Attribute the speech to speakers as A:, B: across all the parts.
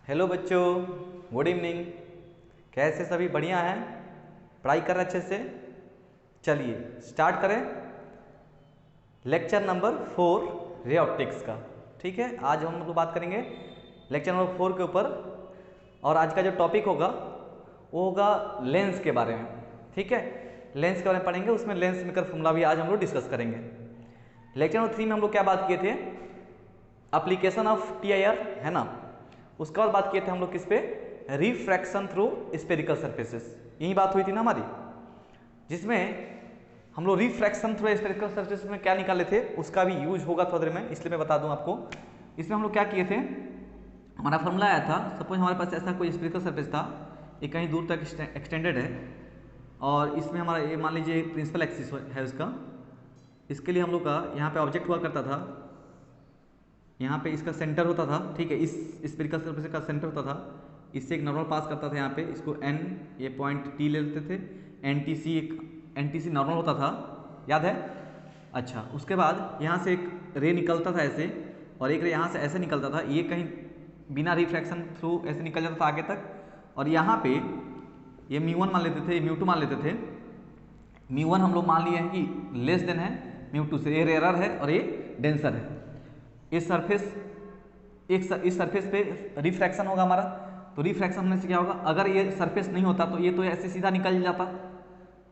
A: Hello बच्चों, good evening. कैसे सभी बढ़िया हैं? पढ़ाई कर रहे अच्छे से? चलिए स्टार्ट करें लेक्चर नंबर 4 रे ऑप्टिक्स का। ठीक है, आज हम लोग बात करेंगे लेक्चर नंबर 4 के ऊपर। और आज का जो टॉपिक होगा वो होगा लेंस के बारे में। ठीक है, लेंस के बारे में पढ़ेंगे, उसमें लेंस मेकर फॉर्मूला भी आज हम लोग डिस्कस करेंगे। लेक्चर नंबर 3 में हम लोग क्या बात किए थे? एप्लीकेशन ऑफ TIR, है ना। उसके बाद बात किए थे हम लोग किस पे? Refraction through spherical surfaces. यही बात हुई थी ना हमारी, जिसमें हम लोग रिफ्रैक्शन थ्रू स्फेरिकल सरफेस में क्या निकाले थे, उसका भी यूज होगा थोड़ी देर में, इसलिए मैं बता दूं आपको। इसमें हम लोग क्या किए थे, हमारा फॉर्मूला आया था। सपोज हमारे पास ऐसा कोई स्फेरिकल सरफेस था, ये कहीं दूर तक एक्सटेंडेड है, और इसमें हमारा ये मान लीजिए प्रिंसिपल एक्सिस है उसका। इसके लिए हम लोग का यहाँ पे ऑब्जेक्ट हुआ करता था, यहाँ पे इसका सेंटर होता था। ठीक है, इस स्फेरिकल सरफेस का सेंटर होता था, इससे एक नॉर्मल पास करता था यहाँ पे, इसको n ये पॉइंट T ले लेते थे। NTC नॉर्मल होता था, याद है? अच्छा, उसके बाद यहाँ से एक रे निकलता था ऐसे, और एक रे यहाँ से ऐसे निकलता था, ये कहीं बिना रिफ्रैक्शन थ्रू ऐसे निकल जाता था आगे तक। और यहाँ पे ये μ1 मान लेते थे, μ2 मान लेते थे। μ1 हम लोग मान लिए हैं कि लेस देन है μ2 से, ये रेयर है और ये डेंसर है। इस सरफेस पे रिफ्रैक्शन होगा हमारा, तो रिफ्रैक्शन होने से क्या होगा, अगर ये सरफेस नहीं होता तो ये तो ऐसे सीधा निकल जाता,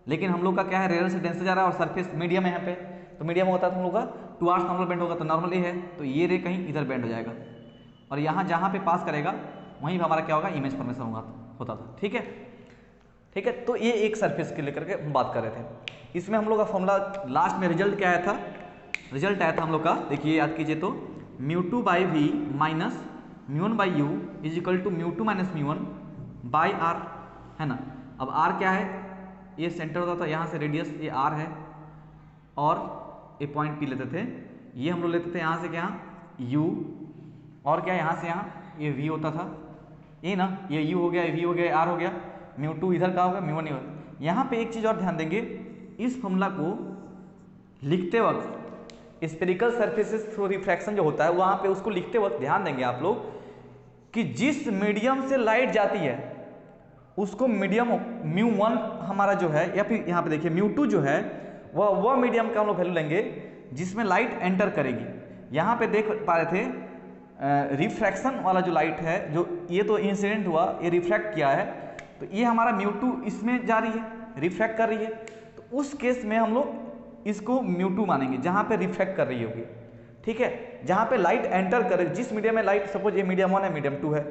A: लेकिन हम लोग का क्या है, रेयर से डेंसर जा रहा है और सरफेस मीडियम है यहाँ पे, तो मीडियम होता है तो हम लोग का टुवार्ड्स नॉर्मल बेंड होगा, तो नॉर्मल ये है, तो ये रे कहीं इधर बेंड हो जाएगा, और यहाँ जहाँ पे पास करेगा वहीं पर हमारा क्या होगा, इमेज फॉर्मेशन होता था। ठीक है, ठीक है, तो ये एक सरफेस के लेकर के हम बात कर रहे थे। इसमें हम लोग का फॉर्मूला लास्ट में रिजल्ट क्या आया था? रिजल्ट आया था हम लोग का, देखिए याद कीजिए तो, μ2 by V minus μ1 by U is equal to μ2 minus μ1 by R, है ना। अब आर क्या है, ये सेंटर होता था, यहाँ से रेडियस ये आर है, और ये पॉइंट पी लेते थे, ये हम लोग लेते थे यहाँ से क्या, यू, और क्या यहाँ से यहाँ ये वी होता था, ये ना, ये यू हो गया, ये वी हो गया, आर हो गया, μ2 इधर का होगा, μ1 इधर। यहाँ पे एक चीज़ और ध्यान देंगे, इस फॉर्मूला को लिखते वक्त स्फेरिकल सरफेसेस थ्रू रिफ्रैक्शन जो होता है, वहाँ पे उसको लिखते वक्त ध्यान देंगे आप लोग कि जिस मीडियम से लाइट जाती है उसको मीडियम μ1 हमारा जो है, या फिर यहाँ पे देखिए μ2 जो है वह मीडियम का हम लोग वैल्यू लेंगे जिसमें लाइट एंटर करेगी। यहाँ पे देख पा रहे थे रिफ्रैक्शन वाला जो लाइट है, जो ये तो इंसिडेंट हुआ, ये रिफ्रैक्ट किया है, तो ये हमारा μ2 इसमें जा रही है, रिफ्रैक्ट कर रही है, तो उस केस में हम लोग इसको μ2 मानेंगे जहाँ पे रिफ्रैक्ट कर रही होगी। ठीक है, जहाँ पे लाइट एंटर करे, जिस मीडियम में लाइट, सपोज ये मीडियम 1 है, मीडियम 2 है,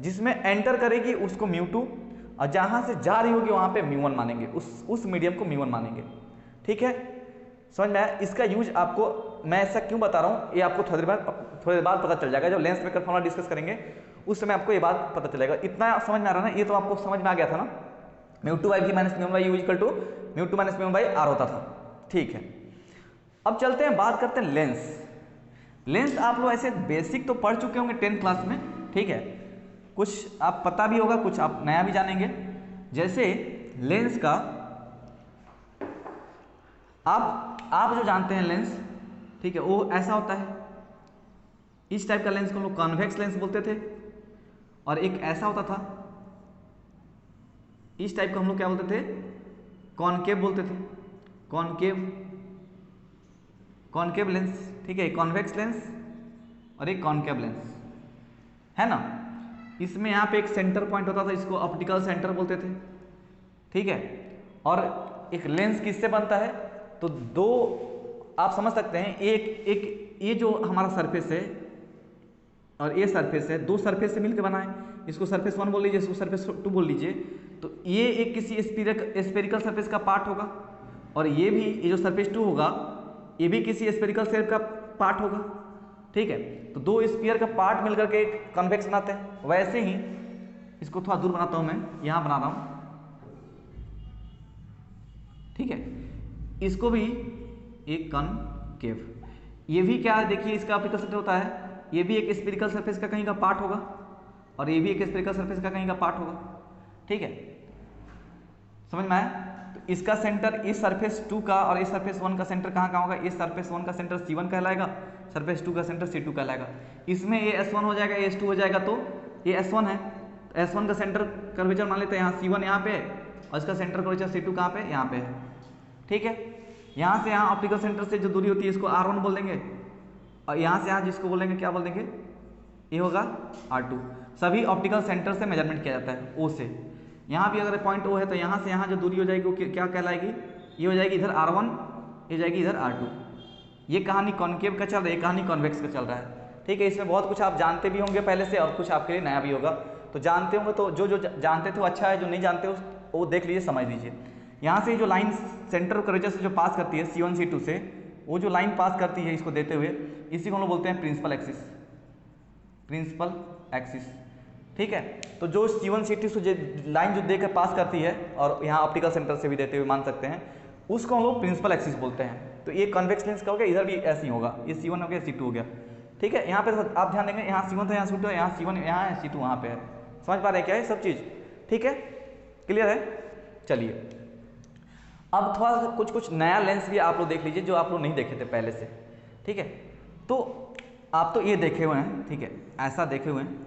A: जिसमें एंटर करेगी उसको μ2, और जहाँ से जा रही होगी वहाँ पे μ1 मानेंगे, उस मीडियम को μ1 मानेंगे। ठीक है, समझ में आया? इसका यूज आपको मैं ऐसा क्यों बता रहा हूँ, ये आपको थोड़ी देर बाद पता चल जाएगा, जब लेंस मेकर फॉर्मूला डिस्कस करेंगे उस समय आपको ये बात पता चलेगा। इतना समझ में आ रहा है ना, ये तो आपको समझ में आ गया था ना, μ2 by V minus μ1 by U equal to μ2 minus μ1 by R होता था। ठीक है, अब चलते हैं, बात करते हैं लेंस। लेंस आप लोग ऐसे बेसिक तो पढ़ चुके होंगे 10th क्लास में, ठीक है, कुछ आप पता भी होगा, कुछ आप नया भी जानेंगे। जैसे लेंस का आप जो जानते हैं लेंस, ठीक है, वो ऐसा होता है, इस टाइप का लेंस को हम लोग कॉन्वेक्स लेंस बोलते थे, और एक ऐसा होता था, इस टाइप का हम लोग क्या बोलते थे, कॉनकेव बोलते थे, कॉनकेव लेंस। ठीक है, कॉन्वेक्स लेंस और एक कॉनकेव लेंस, है ना। इसमें यहाँ पे एक सेंटर पॉइंट होता था, इसको ऑप्टिकल सेंटर बोलते थे। ठीक है, और एक लेंस किससे बनता है, तो दो आप समझ सकते हैं, एक ये जो हमारा सरफेस है और ये सरफेस है, दो सरफेस से मिलकर बना है, इसको सरफेस 1 बोल लीजिए, इसको सरफेस 2 बोल लीजिए, तो ये एक किसी स्फेरिकल सरफेस का पार्ट होगा, और ये भी, ये जो सरफेस 2 होगा ये भी किसी स्फेरिकल शेप का पार्ट होगा। ठीक है, तो दो स्फीयर का पार्ट मिलकर के एक कॉन्वेक्स बनाते हैं। वैसे ही इसको थोड़ा दूर बनाता हूं, मैं यहां बना रहा हूं, ठीक है, इसको भी एक कॉनकेव, ये भी क्या है, देखिए इसका ऑप्टिकल सेंटर होता है, ये भी एक स्फेरिकल सरफेस का कहीं का पार्ट होगा, और ये भी एक स्फेरिकल सरफेस का कहीं का पार्ट होगा। ठीक है, समझ में आया? तो इसका सेंटर इस सरफेस 2 का और इस सरफेस 1 का सेंटर कहाँ होगा, इस सरफेस 1 का सेंटर C1 कहलाएगा, सरफेस 2 का सेंटर C2 कहलाएगा। इसमें ये S1 हो जाएगा, ये S2 हो जाएगा, तो ये S1 है, तो S1 का सेंटर कर्वेचर मान लेते हैं यहाँ C1 यहाँ पे है, और इसका सेंटर कर्वेचर C2 कहाँ पे है, यहाँ पे है। ठीक है, यहाँ से यहाँ ऑप्टिकल सेंटर से जो दूरी होती है इसको R1 बोल देंगे, और यहाँ से यहाँ जिसको बोलेंगे क्या बोल देंगे, ये होगा R2। सभी ऑप्टिकल सेंटर से मेजरमेंट किया जाता है O से। यहाँ भी अगर पॉइंट O है तो यहाँ से यहाँ जो दूरी हो जाएगी वो क्या कहलाएगी, ये हो जाएगी इधर R1, ये जाएगी इधर R2। ये कहानी कॉन्केव का चल रहा है, ये कहानी कॉन्वेक्स का चल रहा है। ठीक है, इसमें बहुत कुछ आप जानते भी होंगे पहले से, और कुछ आपके लिए नया भी होगा। तो जानते होंगे तो जो जानते थे वो अच्छा है, जो नहीं जानते वो देख लीजिए, समझ लीजिए। यहाँ से जो लाइन सेंटर कर्वेचर से जो पास करती है C1 C2 से, वो जो लाइन पास करती है इसको देते हुए, इसी को हम लोग बोलते हैं प्रिंसिपल एक्सिस, प्रिंसिपल एक्सिस। ठीक है, तो जो C1 C2 से लाइन जो देकर पास करती है, और यहाँ ऑप्टिकल सेंटर से भी देते हुए मान सकते हैं, उसको हम लोग प्रिंसिपल एक्सिस बोलते हैं। तो ये कॉन्वेक्स लेंस का हो गया, इधर भी ऐसे ही होगा, ये C1 हो गया, C2 हो गया। ठीक है, यहाँ पे आप ध्यान देंगे, यहाँ C1 था, यहाँ C2 है, यहाँ C1 यहाँ है, C2 वहाँ पे है। समझ पा रहे हैं क्या है सब चीज़? ठीक है, क्लियर है? चलिए अब थोड़ा सा कुछ नया लेंस भी आप लोग देख लीजिए जो आप लोग नहीं देखे थे पहले से। ठीक है, तो आप तो ये देखे हुए हैं, ठीक है, ऐसा देखे हुए हैं।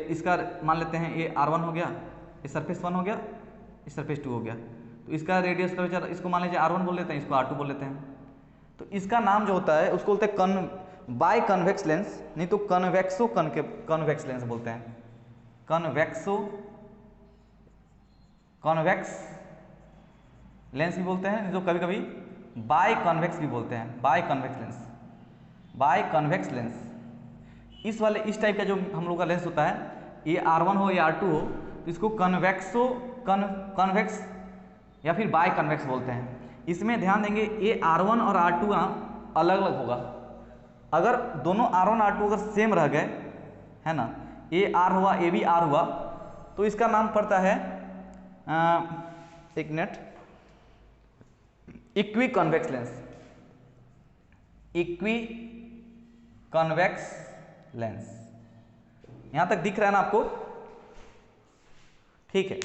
A: इसका मान लेते हैं ये R1 हो गया, ये सरफेस 1 हो गया, ये सरफेस 2 हो गया। तो इसका रेडियस कर्वेचर इसको मान लीजिए R1 बोल लेते हैं, इसको R2 बोल लेते हैं। तो इसका नाम जो होता है उसको बोलते हैं बाय कन्वेक्स लेंस, नहीं तो कन्वेक्सो कन्वेक्स लेंस बोलते हैं। कॉन्वेक्स लेंस भी बोलते हैं, जो कभी कभी बाय कॉन्वेक्स भी बोलते हैं, बाय कन्वेक्स लेंस। इस टाइप का जो हम लोग का लेंस होता है, ये R1 हो या R2 हो, तो इसको कन्वेक्स या फिर बाय कन्वेक्स बोलते हैं। इसमें ध्यान देंगे ये R1 और R2 अलग अलग होगा। अगर दोनों R1 R2 अगर सेम रह गए, है ना, ये R हुआ, ये भी R हुआ, तो इसका नाम पड़ता है एक minute, equi convex lens. Equi convex lens, यहां तक दिख रहा है ना आपको? ठीक है,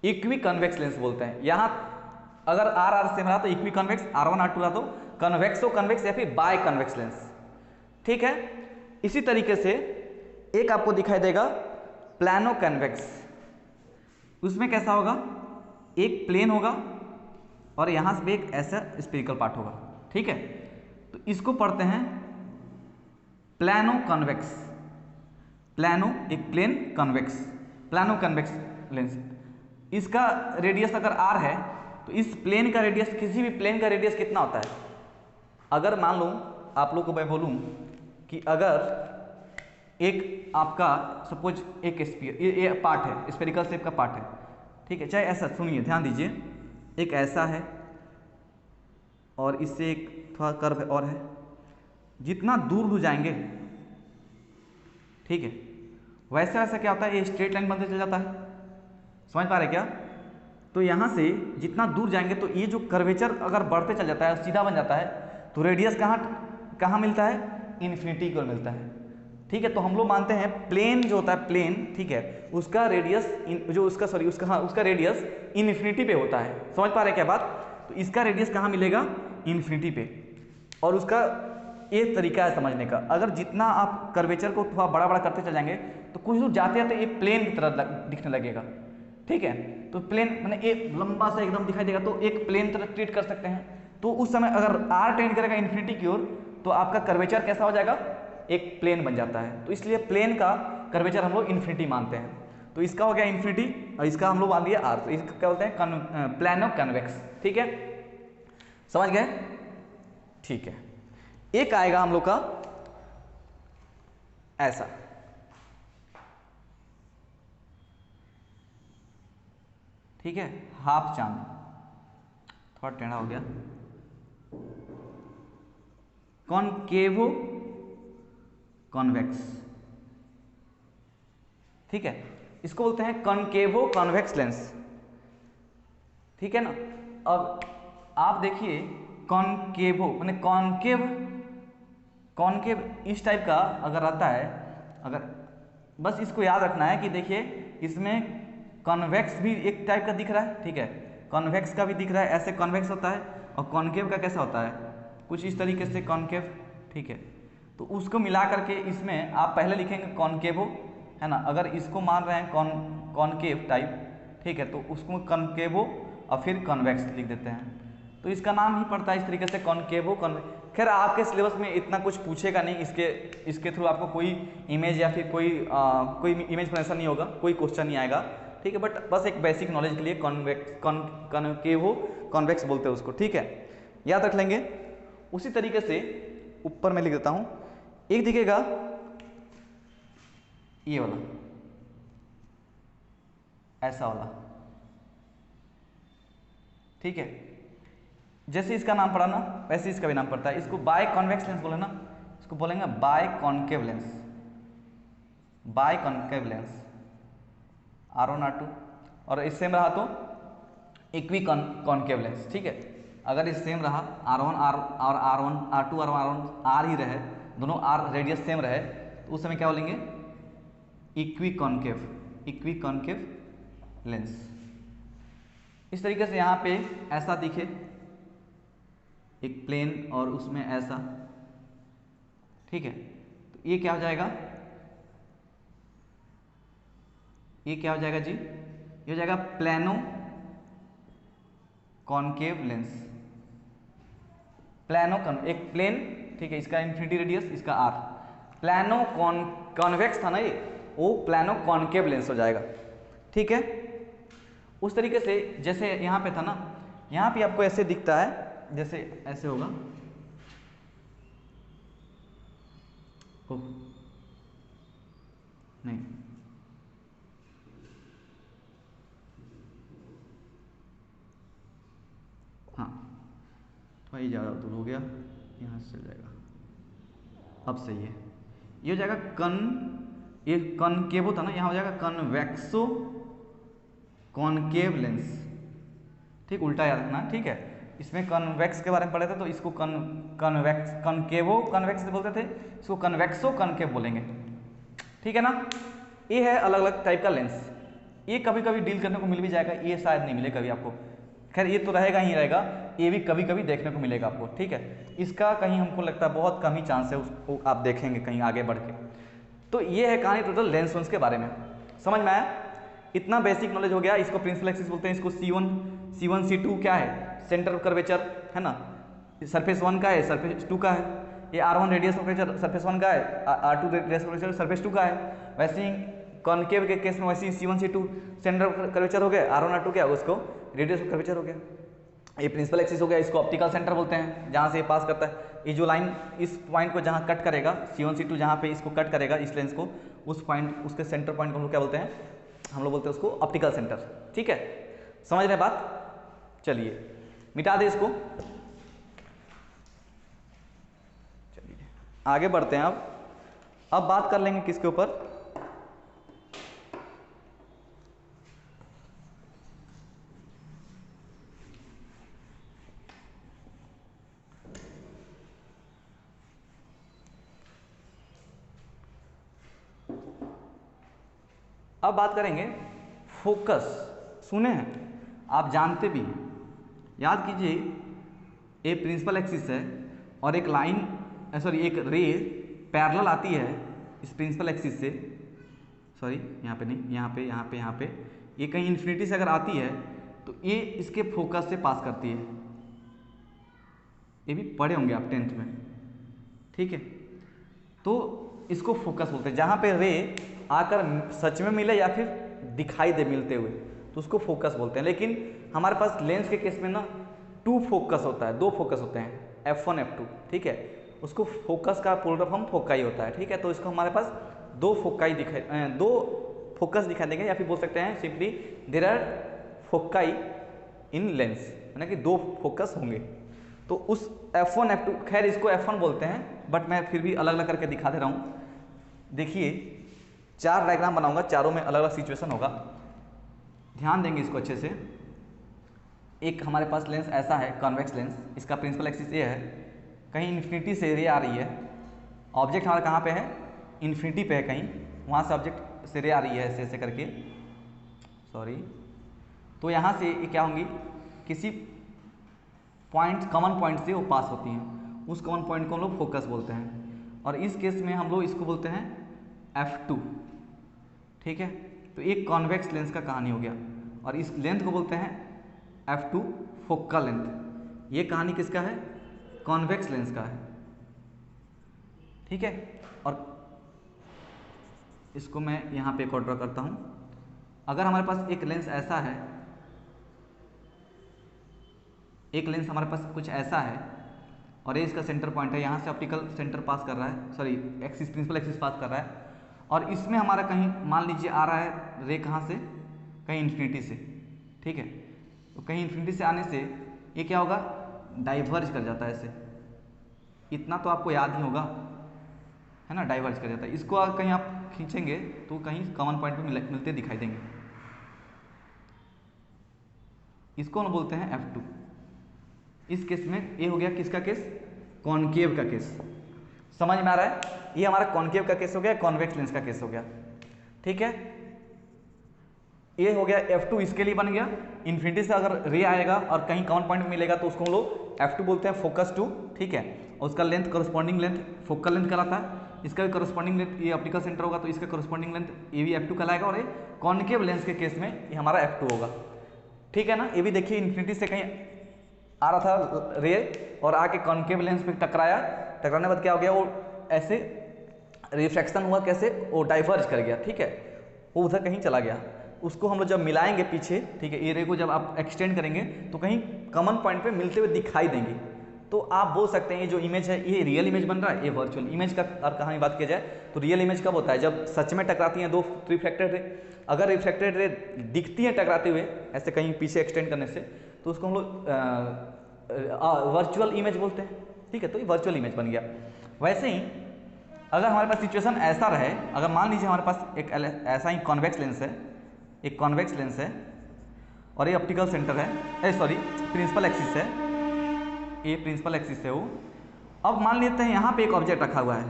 A: इक्वी कॉन्वेक्स लेंस बोलते हैं। यहां अगर R सेम रहा तो इक्वी कॉन्वेक्स, R1 R2 रहा तो कन्वेक्सो कन्वेक्स या फिर बाय कन्वेक्स लेंस। ठीक है, इसी तरीके से एक आपको दिखाई देगा प्लानो कन्वेक्स। उसमें कैसा होगा, एक प्लेन होगा और यहां से भी एक ऐसा स्फेरिकल पार्ट होगा। ठीक है, तो इसको पढ़ते हैं प्लानो कन्वेक्स। प्लानो एक plane, convex, plano convex lens. इसका रेडियस अगर R है तो इस प्लेन का रेडियस, किसी भी प्लेन का रेडियस कितना होता है? अगर मान लो आप लोग को मैं बोलूं कि अगर एक आपका सपोज एक स्फीयर, ये पार्ट है, स्फेरिकल शेप का पार्ट है। ठीक है, चाहे ऐसा, सुनिए ध्यान दीजिए, एक ऐसा है और इससे एक थोड़ा कर्व और है। जितना दूर जाएंगे, ठीक है, वैसे वैसे क्या होता है, ये स्ट्रेट लाइन बनते चल जाता है। समझ पा रहे क्या? तो यहाँ से जितना दूर जाएंगे तो ये जो कर्वेचर अगर बढ़ते चल जाता है, सीधा बन जाता है, तो रेडियस कहाँ मिलता है? इन्फिनिटी की ओर मिलता है। ठीक है, तो हम लोग मानते हैं प्लेन जो होता है, प्लेन, ठीक है, उसका रेडियस उसका रेडियस इन्फिनिटी पे होता है। समझ पा रहे क्या बात? तो इसका रेडियस कहाँ मिलेगा? इन्फिनिटी पे। और उसका एक तरीका है समझने का, अगर जितना आप कर्वेचर को थोड़ा बड़ा बड़ा करते चल जाएंगे तो कुछ दूर जाते जाते ये प्लेन की तरह दिखने लगेगा। ठीक है, तो प्लेन मैंने एक लंबा सा एकदम दिखाई देगा, तो एक प्लेन तरह ट्रीट कर सकते हैं। तो उस समय अगर R टेंड करेगा इन्फिनिटी की ओर, तो आपका कर्वेचर कैसा हो जाएगा? एक प्लेन बन जाता है। तो इसलिए प्लेन का कर्वेचर हम लोग इन्फिनिटी मानते हैं। तो इसका हो गया इन्फिनिटी और इसका हम लोग मान लिया R। तो इसका क्या बोलते हैं? Plano convex. ठीक है, समझ गए? ठीक है, एक आएगा हम लोग का ऐसा, ठीक है, हाफ चांद, थोड़ा टेढ़ा हो गया, कॉनकेवो कॉन्वेक्स। ठीक है, इसको बोलते हैं कॉनकेवो कॉन्वेक्स लेंस। ठीक है ना? अब आप देखिए कॉनकेवो माने कॉनकेव इस टाइप का अगर आता है, अगर बस इसको याद रखना है कि देखिए इसमें कॉन्वेक्स भी एक टाइप का दिख रहा है। ठीक है, कॉन्वेक्स का भी दिख रहा है, ऐसे कॉन्वेक्स होता है, और कॉनकेव का कैसा होता है? कुछ इस तरीके से कॉनकेव। ठीक है, तो उसको मिला करके इसमें आप पहले लिखेंगे कॉनकेवो, है ना, अगर इसको मान रहे हैं कॉनकेव टाइप, ठीक है, तो उसको कॉनकेवो और फिर कॉन्वेक्स लिख देते हैं। तो इसका नाम ही पड़ता है इस तरीके से कॉनकेवो कॉन्वेक्स। खैर आपके सिलेबस में इतना कुछ पूछेगा नहीं, इसके थ्रू आपको कोई इमेज या फिर कोई इमेज प्रेजेंटेशन नहीं होगा, कोई क्वेश्चन नहीं आएगा, ठीक है, बट बस एक बेसिक नॉलेज के लिए कॉनकेवो कॉन्वेक्स बोलते हैं उसको, ठीक है, याद रख लेंगे। उसी तरीके से ऊपर में लिख देता हूं, एक दिखेगा ये वाला, ऐसा वाला, ठीक है, जैसे इसका नाम पड़ा ना वैसे इसका भी नाम पड़ता है। इसको बाय कॉन्वेक्स लेंस बोले ना, इसको बोलेंगे biconcave lens, biconcave lens R1 R2, और इस सेम रहा तो इक्वी कॉन्केव लेंस, ठीक है। अगर इस सेम रहा R1 R और R1 R2 और R1 R ही रहे, दोनों R रेडियस सेम रहे, तो उस समय क्या बोलेंगे इक्वी कॉन्केव लेंस। इस तरीके से यहाँ पे ऐसा दिखे एक प्लेन और उसमें ऐसा, ठीक है, तो ये क्या हो जाएगा, ये क्या हो जाएगा जी, ये हो जाएगा प्लेनो कॉन्केव लेंस, एक प्लेन, ठीक है, इसका इन्फिनिटी रेडियस, इसका R, प्लेनो कॉन्वेक्स था ना ये, वो प्लेनो कॉन्केव लेंस हो जाएगा, ठीक है। उस तरीके से जैसे यहाँ पे था ना, यहाँ पे आपको ऐसे दिखता है, जैसे ऐसे होगा, ओह नहीं, हाँ थोड़ा ये ज़्यादा दूर हो गया, यहाँ से चल जाएगा, अब सही है, ये हो जाएगा ये कॉनकेवो था ना, यहाँ हो जाएगा कॉन्वेक्सो कॉनकेव लेंस, ठीक, उल्टा याद रखना, ठीक है। इसमें कॉन्वेक्स के बारे में पढ़े थे, तो इसको कॉन्वेक्स कॉनकेवो कॉन्वेक्स बोलते थे, इसको कॉन्वेक्सो कॉनकेव बोलेंगे, ठीक है ना। ये है अलग अलग टाइप का लेंस, ये कभी कभी डील करने को मिल भी जाएगा, ये शायद नहीं मिले कभी आपको, खैर ये तो रहेगा ही रहेगा, ये भी कभी कभी देखने को मिलेगा आपको, ठीक है। इसका कहीं हमको लगता है बहुत कम ही चांस है उसको आप देखेंगे कहीं आगे बढ़ के। तो ये है कहानी टोटल लेंस वेंस के बारे में, समझ में आया, इतना बेसिक नॉलेज हो गया। इसको प्रिंसिपल एक्सिस बोलते हैं, इसको C1 C2 क्या है, सेंटर ऑफ कर्वेचर, है ना, सरफेस 1 का है, सरफेस 2 का है, ये R1 radius of curvature surface 1 का है, R2 radius of curvature surface 2 का है। वैसे ही कॉनकेव के केस में वैसे ही C1 C2 centre of curvature हो गया, R1 R2 क्या उसको रेडियस ऑफ कर्वेचर हो गया। ये प्रिंसिपल एक्सिस हो गया, इसको ऑप्टिकल सेंटर बोलते हैं, जहाँ से ये पास करता है। ये जो लाइन इस पॉइंट को जहाँ कट करेगा, C1 C2 जहाँ पे इसको कट करेगा इस लेंस को, उस पॉइंट उसके सेंटर पॉइंट को हम लोग क्या बोलते हैं, हम लोग बोलते हैं उसको ऑप्टिकल सेंटर, ठीक है, समझ रहे बात। चलिए मिटा दे इसको, चलिए आगे बढ़ते हैं। अब बात कर लेंगे किसके ऊपर, अब बात करेंगे फोकस। सुने हैं आप, जानते भी हैं, याद कीजिए, ये प्रिंसिपल एक्सिस है और एक लाइन सॉरी एक रे पैरेलल आती है इस प्रिंसिपल एक्सिस से, सॉरी यहाँ पे नहीं, यहाँ पे ये कहीं इन्फिनिटी से अगर आती है तो ये इसके फोकस से पास करती है, ये भी पढ़े होंगे आप 10th में, ठीक है। तो इसको फोकस बोलते हैं, जहाँ पे रे आकर सच में मिले या फिर दिखाई दे मिलते हुए, तो उसको फोकस बोलते हैं। लेकिन हमारे पास लेंस के केस में ना 2 फोकस होता है, 2 फोकस होते हैं, F1 F2, ठीक है। उसको फोकस का पूर्ण फॉर्म फोकाई होता है, ठीक है। तो इसको हमारे पास 2 फोकस दिखाई देंगे, या फिर बोल सकते हैं simply there are foci in lens, है ना कि 2 फोकस होंगे। तो उस F1 F2, खैर इसको F1 बोलते हैं, बट मैं फिर भी अलग अलग करके दिखा दे रहा हूँ। देखिए 4 डायग्राम बनाऊंगा, चारों में अलग अलग सिचुएशन होगा, ध्यान देंगे इसको अच्छे से। एक हमारे पास लेंस ऐसा है, कॉन्वेक्स लेंस, इसका प्रिंसिपल एक्सिस ये है, कहीं इन्फिनिटी से रे आ रही है, ऑब्जेक्ट हमारा कहाँ पे है, इन्फिनिटी पे है कहीं, वहाँ से ऑब्जेक्ट से रे आ रही है ऐसे ऐसे करके, सॉरी। तो यहाँ से ये क्या होंगी, किसी पॉइंट, कॉमन पॉइंट से वो पास होती हैं, उस कॉमन पॉइंट को हम लोग फोकस बोलते हैं। और इस केस में हम लोग इसको बोलते हैं f2, ठीक है। तो एक कॉन्वेक्स लेंस का कहानी हो गया, और इस लेंथ को बोलते हैं f2 फोकल लेंथ। ये कहानी किसका है? कॉन्वेक्स लेंस का है, ठीक है। और इसको मैं यहाँ पे एक और ड्रॉ करता हूँ। अगर हमारे पास एक लेंस ऐसा है, एक लेंस हमारे पास कुछ ऐसा है, और ये इसका सेंटर पॉइंट है, यहाँ से ऑप्टिकल सेंटर पास कर रहा है, sorry axis, principal axis pass कर रहा है, और इसमें हमारा कहीं मान लीजिए आ रहा है रे कहाँ से, कहीं इन्फिनिटी से, ठीक है। तो कहीं इन्फिनिटी से आने से ये क्या होगा, डाइवर्ज कर जाता है ऐसे, इतना तो आपको याद ही होगा, है ना, डाइवर्ज कर जाता है। इसको अगर कहीं आप खींचेंगे तो कहीं कॉमन पॉइंट पे मिलते दिखाई देंगे। इसको हम बोलते हैं f2। इस केस में ये हो गया किसका केस? कॉनकेव का केस। समझ में आ रहा है? ये हमारा कॉनकेव का केस हो गया, कॉन्वेक्स लेंस का केस हो गया, ठीक है। ये हो गया f2, इसके लिए बन गया। इन्फिनिटी से अगर रे आएगा और कहीं कॉमन पॉइंट में मिलेगा तो उसको हम लोग f2 बोलते हैं, फोकस 2, ठीक है। और उसका length corresponding length focal length कहलाता है। इसका भी करस्पॉन्डिंग लेंथ, ये ऑप्टिकल सेंटर होगा तो इसका करस्पॉन्डिंग लेंथ ये भी f2 कहलाएगा, और ये कॉनकेव लेंस के केस में ये हमारा f2 होगा, ठीक है ना। ये भी देखिए इन्फिनिटी से कहीं आ रहा था रे और आके कॉनकेव लेंस पे टकराया, टकराने के बाद क्या हो गया, वो ऐसे रिफ्रैक्शन हुआ, कैसे, वो डाइवर्ज कर गया, ठीक है, वो उधर कहीं चला गया। उसको हम लोग जब मिलाएंगे पीछे, ठीक है, ये रे को जब आप एक्सटेंड करेंगे तो कहीं कॉमन पॉइंट पे मिलते हुए दिखाई देंगे। तो आप बोल सकते हैं ये जो इमेज है ये रियल इमेज बन रहा है, ये वर्चुअल इमेज का। और कहानी बात की जाए तो रियल इमेज कब होता है? जब सच में टकराती हैं दो रिफ्लेक्टेड रे। अगर रिफ्लेक्टेड रे दिखती है टकराते हुए ऐसे कहीं पीछे एक्सटेंड करने से, तो उसको हम लोग वर्चुअल इमेज बोलते हैं, ठीक है। तो ये वर्चुअल इमेज बन गया। वैसे ही अगर हमारे पास सिचुएशन ऐसा रहे, अगर मान लीजिए हमारे पास एक ऐसा ही कॉन्वेक्स लेंस है, एक कॉन्वेक्स लेंस है और ये ऑप्टिकल सेंटर है, सॉरी प्रिंसिपल एक्सिस है, ये प्रिंसिपल एक्सिस है वो। अब मान लेते हैं यहाँ पे एक ऑब्जेक्ट रखा हुआ है,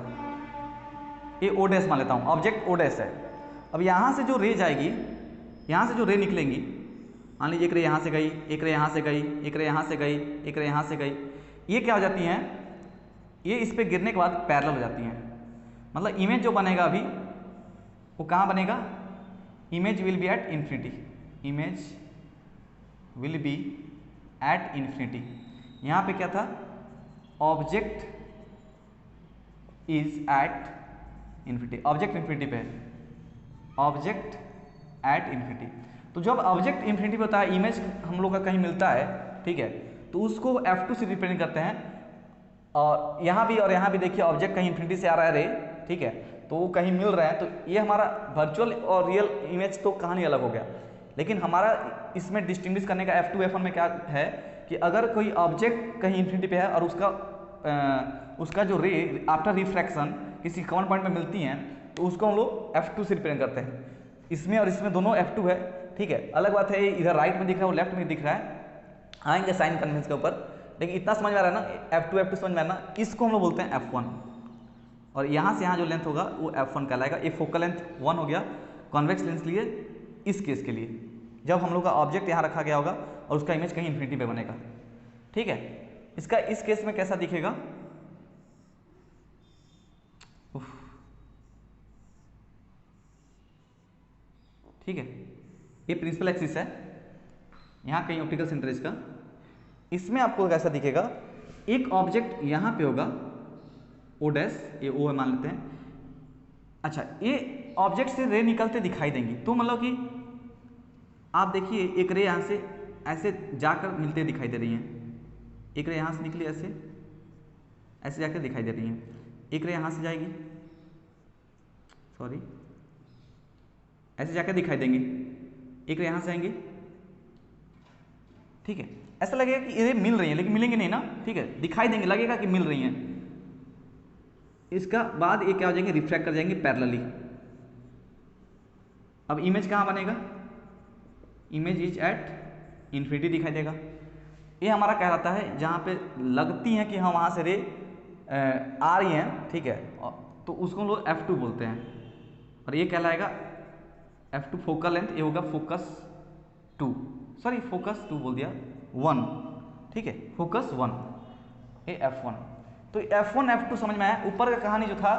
A: ये ओ डैश मान लेता हूँ, ऑब्जेक्ट ओ डैश है। अब यहाँ से जो रे जाएगी, यहाँ से जो रे निकलेंगी, मान लीजिए एक रे यहाँ से गई, एक रे यहाँ से गई, एक रे यहाँ से गई, एक रे यहाँ से गई, ये क्या हो जाती हैं, ये इस पर गिरने के बाद पैरेलल हो जाती हैं। मतलब इमेज जो बनेगा अभी वो कहाँ बनेगा? Image will be at infinity, image will be at infinity. यहाँ पे क्या था? Object is at infinity, object infinity पे है, ऑब्जेक्ट एट इन्फिनिटी। तो जब ऑब्जेक्ट इन्फिनिटी पे होता है, इमेज हम लोग का कहीं मिलता है, ठीक है, तो उसको f2 से रिप्रेजेंट करते हैं। और यहाँ भी, और यहाँ भी देखिए ऑब्जेक्ट कहीं इन्फिनिटी से आ रहा है रे, ठीक है, तो वो कहीं मिल रहे हैं। तो ये हमारा वर्चुअल और रियल इमेज तो कहानी अलग हो गया, लेकिन हमारा इसमें डिस्टिंग्विश करने का f2 f1 में क्या है कि अगर कोई ऑब्जेक्ट कहीं इन्फिनिटी पे है और उसका जो रे आफ्टर रिफ्रैक्शन किसी कॉमन पॉइंट में मिलती हैं, तो उसको हम लोग f2 से रिप्रेजेंट करते हैं। इसमें और इसमें दोनों f2 है, ठीक है। अलग बात है इधर राइट में दिख रहा है, वो लेफ्ट में दिख रहा है, आएंगे साइन कन्वेंस के ऊपर, लेकिन इतना समझ में आ रहा है ना, f2 f2 समझ में आ रहा है ना। इसको हम लोग बोलते हैं f1, और यहाँ से यहाँ जो लेंथ होगा वो f1 कहलाएगा। ये फोकल लेंथ 1 हो गया कॉन्वेक्स लेंस के लिए, इस केस के लिए जब हम लोग का ऑब्जेक्ट यहाँ रखा गया होगा और उसका इमेज कहीं इन्फिनिटी पे बनेगा, ठीक है। इसका इस केस में कैसा दिखेगा? ठीक है, ये प्रिंसिपल एक्सिस है, यहाँ कहीं ऑप्टिकल सेंटर इसका, इसमें आपको कैसा दिखेगा? एक ऑब्जेक्ट यहाँ पे होगा ओ डैश, ये ओ है मान लेते हैं। अच्छा, ये ऑब्जेक्ट से रे निकलते दिखाई देंगी, तो मतलब कि आप देखिए एक रे यहाँ से ऐसे जाकर मिलते दिखाई दे रही हैं, एक रे यहाँ से निकली ऐसे ऐसे जाकर दिखाई दे रही हैं, एक रे यहाँ से जाएगी, सॉरी ऐसे जाकर दिखाई देंगी, एक रे यहाँ से आएंगी, ठीक है। ऐसा लगेगा कि ये मिल रही है, लेकिन मिलेंगे नहीं ना, ठीक है, दिखाई देंगे, लगेगा कि मिल रही हैं। इसका बाद ये क्या हो जाएंगे? रिफ्रैक्ट कर जाएंगे पैरेलली। अब इमेज कहाँ बनेगा? इमेज इज एट इन्फिनिटी दिखाई देगा। ये हमारा कहलाता है जहाँ पे लगती हैं कि हम वहाँ से रे आ रही हैं, ठीक है, तो उसको हम लोग f2 बोलते हैं, और ये कहलाएगा f2 फोकल लेंथ, ये होगा फोकस 2, सॉरी फोकस 2 बोल दिया, 1, ठीक है, फोकस 1, ये f1। तो F1 F2 समझ में आया। ऊपर का कहानी जो था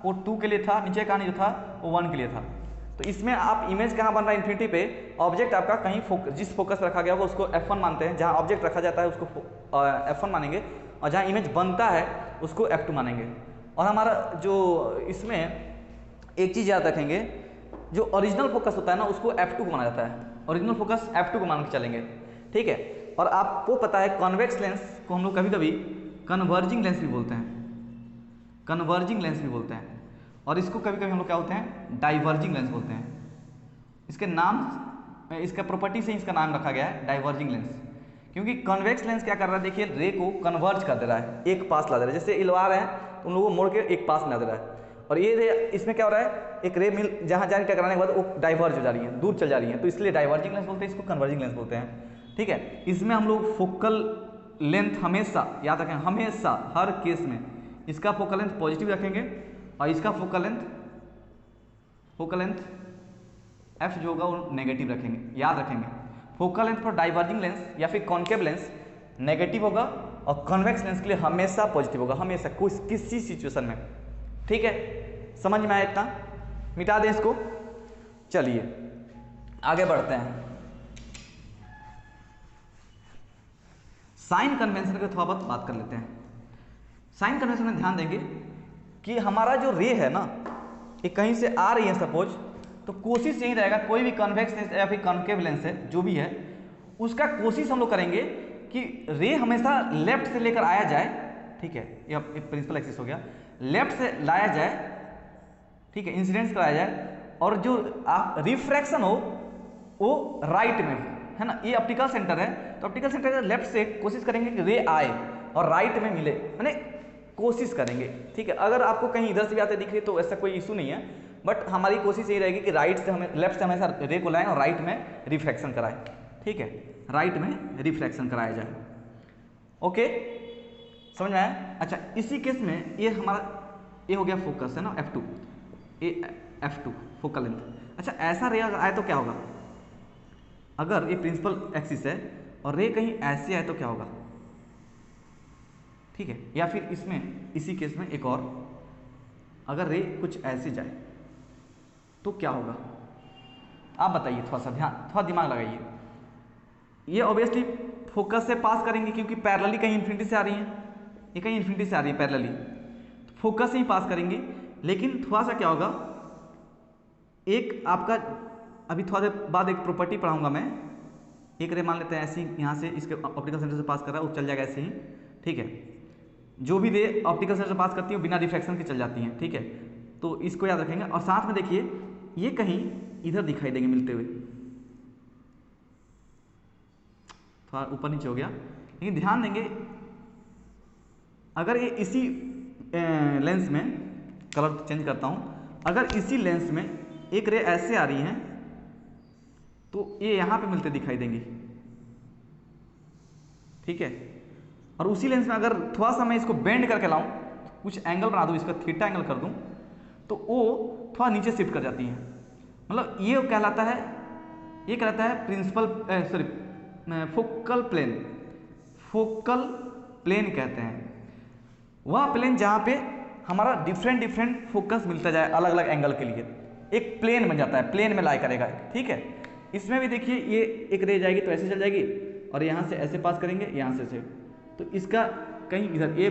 A: वो 2 के लिए था, नीचे का कहानी जो था वो 1 के लिए था। तो इसमें आप इमेज कहाँ बन रहा है इन्फिनिटी पे, ऑब्जेक्ट आपका कहीं जिस फोकस रखा गया होगा उसको F1 मानते हैं, जहाँ ऑब्जेक्ट रखा जाता है उसको F1 मानेंगे, और जहाँ इमेज बनता है उसको F2 मानेंगे। और हमारा जो इसमें एक चीज़ याद रखेंगे, जो ओरिजिनल फोकस होता है ना उसको F2 को माना जाता है, ओरिजिनल फोकस F2 को मान के चलेंगे, ठीक है। और आपको पता है कॉन्वेक्स लेंस को हम लोग कभी कभी कन्वर्जिंग लेंस भी बोलते हैं, कन्वर्जिंग लेंस भी बोलते हैं, और इसको कभी कभी हम लोग क्या बोलते हैं, डाइवर्जिंग लेंस बोलते हैं। इसके नाम, इसका प्रॉपर्टी से इसका नाम रखा गया है डाइवर्जिंग लेंस, क्योंकि कन्वेक्स लेंस क्या कर रहा है, देखिए रे को कन्वर्ज कर दे रहा है, एक पास ला दे रहा है, जैसे इलवा रहे हैं तो उन लोगों को मोड़ के एक पास में ला दे रहा है। और ये रे इसमें क्या हो रहा है, एक रे मिल जहाँ जा रही टकराने के बाद वो डाइवर्ज हो जा रही है, दूर चल जा रही है, तो इसलिए डाइवर्जिंग लेंस बोलते हैं, इसको कन्वर्जिंग लेंस बोलते हैं, ठीक है। इसमें हम लोग फोकल लेंथ हमेशा याद रखें, हमेशा हर केस में इसका फोकल लेंथ पॉजिटिव रखेंगे और इसका फोकल लेंथ एफ जो होगा वो नेगेटिव रखेंगे, याद रखेंगे। Focal length for diverging lens या फिर कॉन्केव लेंस नेगेटिव होगा और कॉन्वेक्स लेंस के लिए हमेशा पॉजिटिव होगा, हमेशा किसी सिचुएशन में, ठीक है। समझ में आया इतना, मिटा दें इसको। चलिए आगे बढ़ते हैं, साइन कन्वेंशन के थोड़ा बहुत बात कर लेते हैं। साइन कन्वेंशन में ध्यान देंगे कि हमारा जो रे है ना ये कहीं से आ रही है सपोज, तो कोशिश यही रहेगा, कोई भी कन्वेक्स लेंस या फिर कॉन्केव लेंस है जो भी है उसका कोशिश हम लोग करेंगे कि रे हमेशा लेफ्ट से लेकर आया जाए, ठीक है, ये एक प्रिंसिपल एक्सिस हो गया, लेफ्ट से लाया जाए, ठीक है, इंसिडेंस कराया जाए, और जो रिफ्रैक्शन हो वो राइट में, है ना, ये ऑप्टिकल सेंटर है, तो ऑप्टिकल सेंटर का लेफ्ट से कोशिश करेंगे कि रे आए और राइट में मिले, मैंने कोशिश करेंगे, ठीक है। अगर आपको कहीं इधर से भी आते दिख रही तो ऐसा कोई इशू नहीं है, बट हमारी कोशिश यही रहेगी कि राइट से हमें, लेफ्ट से हमेशा रे को लाएं और राइट में रिफ्रैक्शन कराएं, ठीक है, राइट में रिफ्रैक्शन कराया जाए। ओके, समझ में आया। अच्छा, इसी केस में ये हमारा ये हो गया फोकस है ना F2, ये F2 फोकल लेंथ। अच्छा, ऐसा रे अगर आए तो क्या होगा, अगर ये प्रिंसिपल एक्सिस है और रे कहीं ऐसे आए तो क्या होगा, ठीक है, या फिर इसमें इसी केस में एक और, अगर रे कुछ ऐसे जाए तो क्या होगा, आप बताइए, थोड़ा सा ध्यान, थोड़ा दिमाग लगाइए। ये ऑब्वियसली फोकस से पास करेंगे क्योंकि पैरेलली कहीं इन्फिनिटी से आ रही है, ये कहीं इन्फिनिटी से आ रही है पैरेलली, तो फोकस से ही पास करेंगे। लेकिन थोड़ा सा क्या होगा, एक आपका अभी थोड़ा देर बाद एक प्रॉपर्टी पढ़ाऊंगा मैं, एक रे मान लेते हैं ऐसे ही यहाँ से इसके ऑप्टिकल सेंटर से पास कर रहा है, वो चल जाएगा ऐसे ही, ठीक है। जो भी रे ऑप्टिकल सेंटर से पास करती है बिना रिफ्रैक्शन के चल जाती हैं, ठीक है, तो इसको याद रखेंगे। और साथ में देखिए ये कहीं इधर दिखाई देंगे मिलते हुए, थोड़ा ऊपर नीचे हो गया, लेकिन ध्यान देंगे अगर ये इसी लेंस में, कलर चेंज करता हूँ, अगर इसी लेंस में एक रे ऐसे आ रही है तो ये यहाँ पे मिलते दिखाई देंगी, ठीक है। और उसी लेंस में अगर थोड़ा सा मैं इसको बेंड करके लाऊं, कुछ एंगल बना दूं, इसका थीटा एंगल कर दूं, तो वो थोड़ा नीचे शिफ्ट कर जाती हैं, मतलब ये कहलाता है, ये कहलाता है principal focal plane, focal plane कहते हैं वह प्लेन जहाँ पे हमारा डिफरेंट फोकस मिलता जाए अलग अलग एंगल के लिए, एक प्लेन बन जाता है, प्लेन में लाई करेगा, ठीक है। इसमें भी देखिए ये एक रे जाएगी तो ऐसे चल जाएगी और यहाँ से ऐसे पास करेंगे, यहाँ से ऐसे, तो इसका कहीं इधर ये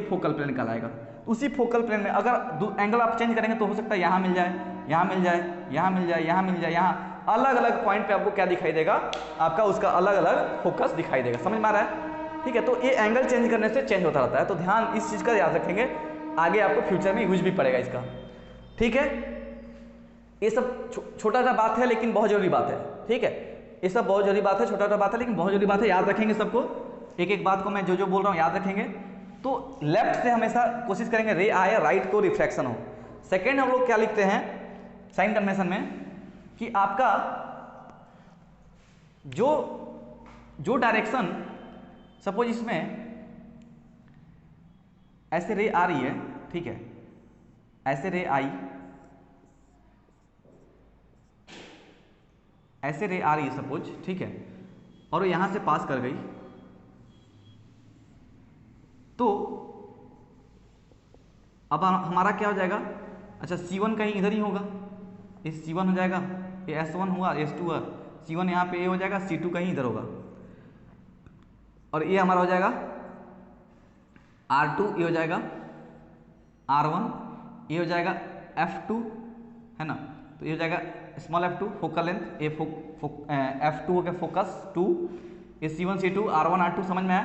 A: फोकल प्लेन कहलाएगा। उसी फोकल प्लेन में अगर एंगल आप चेंज करेंगे तो हो सकता है यहाँ मिल जाए, यहाँ मिल जाए, यहाँ मिल जाए, यहाँ मिल जाए, यहाँ अलग अलग पॉइंट पे आपको क्या दिखाई देगा, आपका उसका अलग अलग फोकस दिखाई देगा, समझ में आ रहा है, ठीक है। तो ये एंगल चेंज करने से चेंज होता रहता है, तो ध्यान इस चीज़ का याद रखेंगे, आगे आपको फ्यूचर में यूज भी पड़ेगा इसका, ठीक है। ये सब छोटा सा बात है लेकिन बहुत जरूरी बात है, ठीक है, ये सब बहुत जरूरी बात है, छोटा सा बात है लेकिन बहुत जरूरी बात है, याद रखेंगे सबको, एक एक बात को मैं जो बोल रहा हूँ याद रखेंगे। तो लेफ्ट से हमेशा कोशिश करेंगे रे आए, राइट को रिफ्रैक्शन हो। सेकेंड हम लोग क्या लिखते हैं साइन कन्वेंशन में कि आपका जो डायरेक्शन, सपोज इसमें ऐसे रे आ रही है, ठीक है, ऐसे रे आई, ऐसे रे आ रही है सपोज, ठीक है, और वो यहां से पास कर गई, तो अब हमारा क्या हो जाएगा, अच्छा C1 कहीं इधर ही होगा, ये C1 हो जाएगा, ये S1 हुआ, S2 हुआ, C1 यहाँ पे ये हो जाएगा, C2 कहीं इधर होगा, और ये हमारा हो जाएगा R2, ये हो जाएगा R1, ये हो जाएगा F2, है ना, तो ये हो जाएगा स्मॉल f2 फोकल लेंथ, ये F2 हो गया फोकस 2, ये C1 C2 R1 R2, समझ में आया।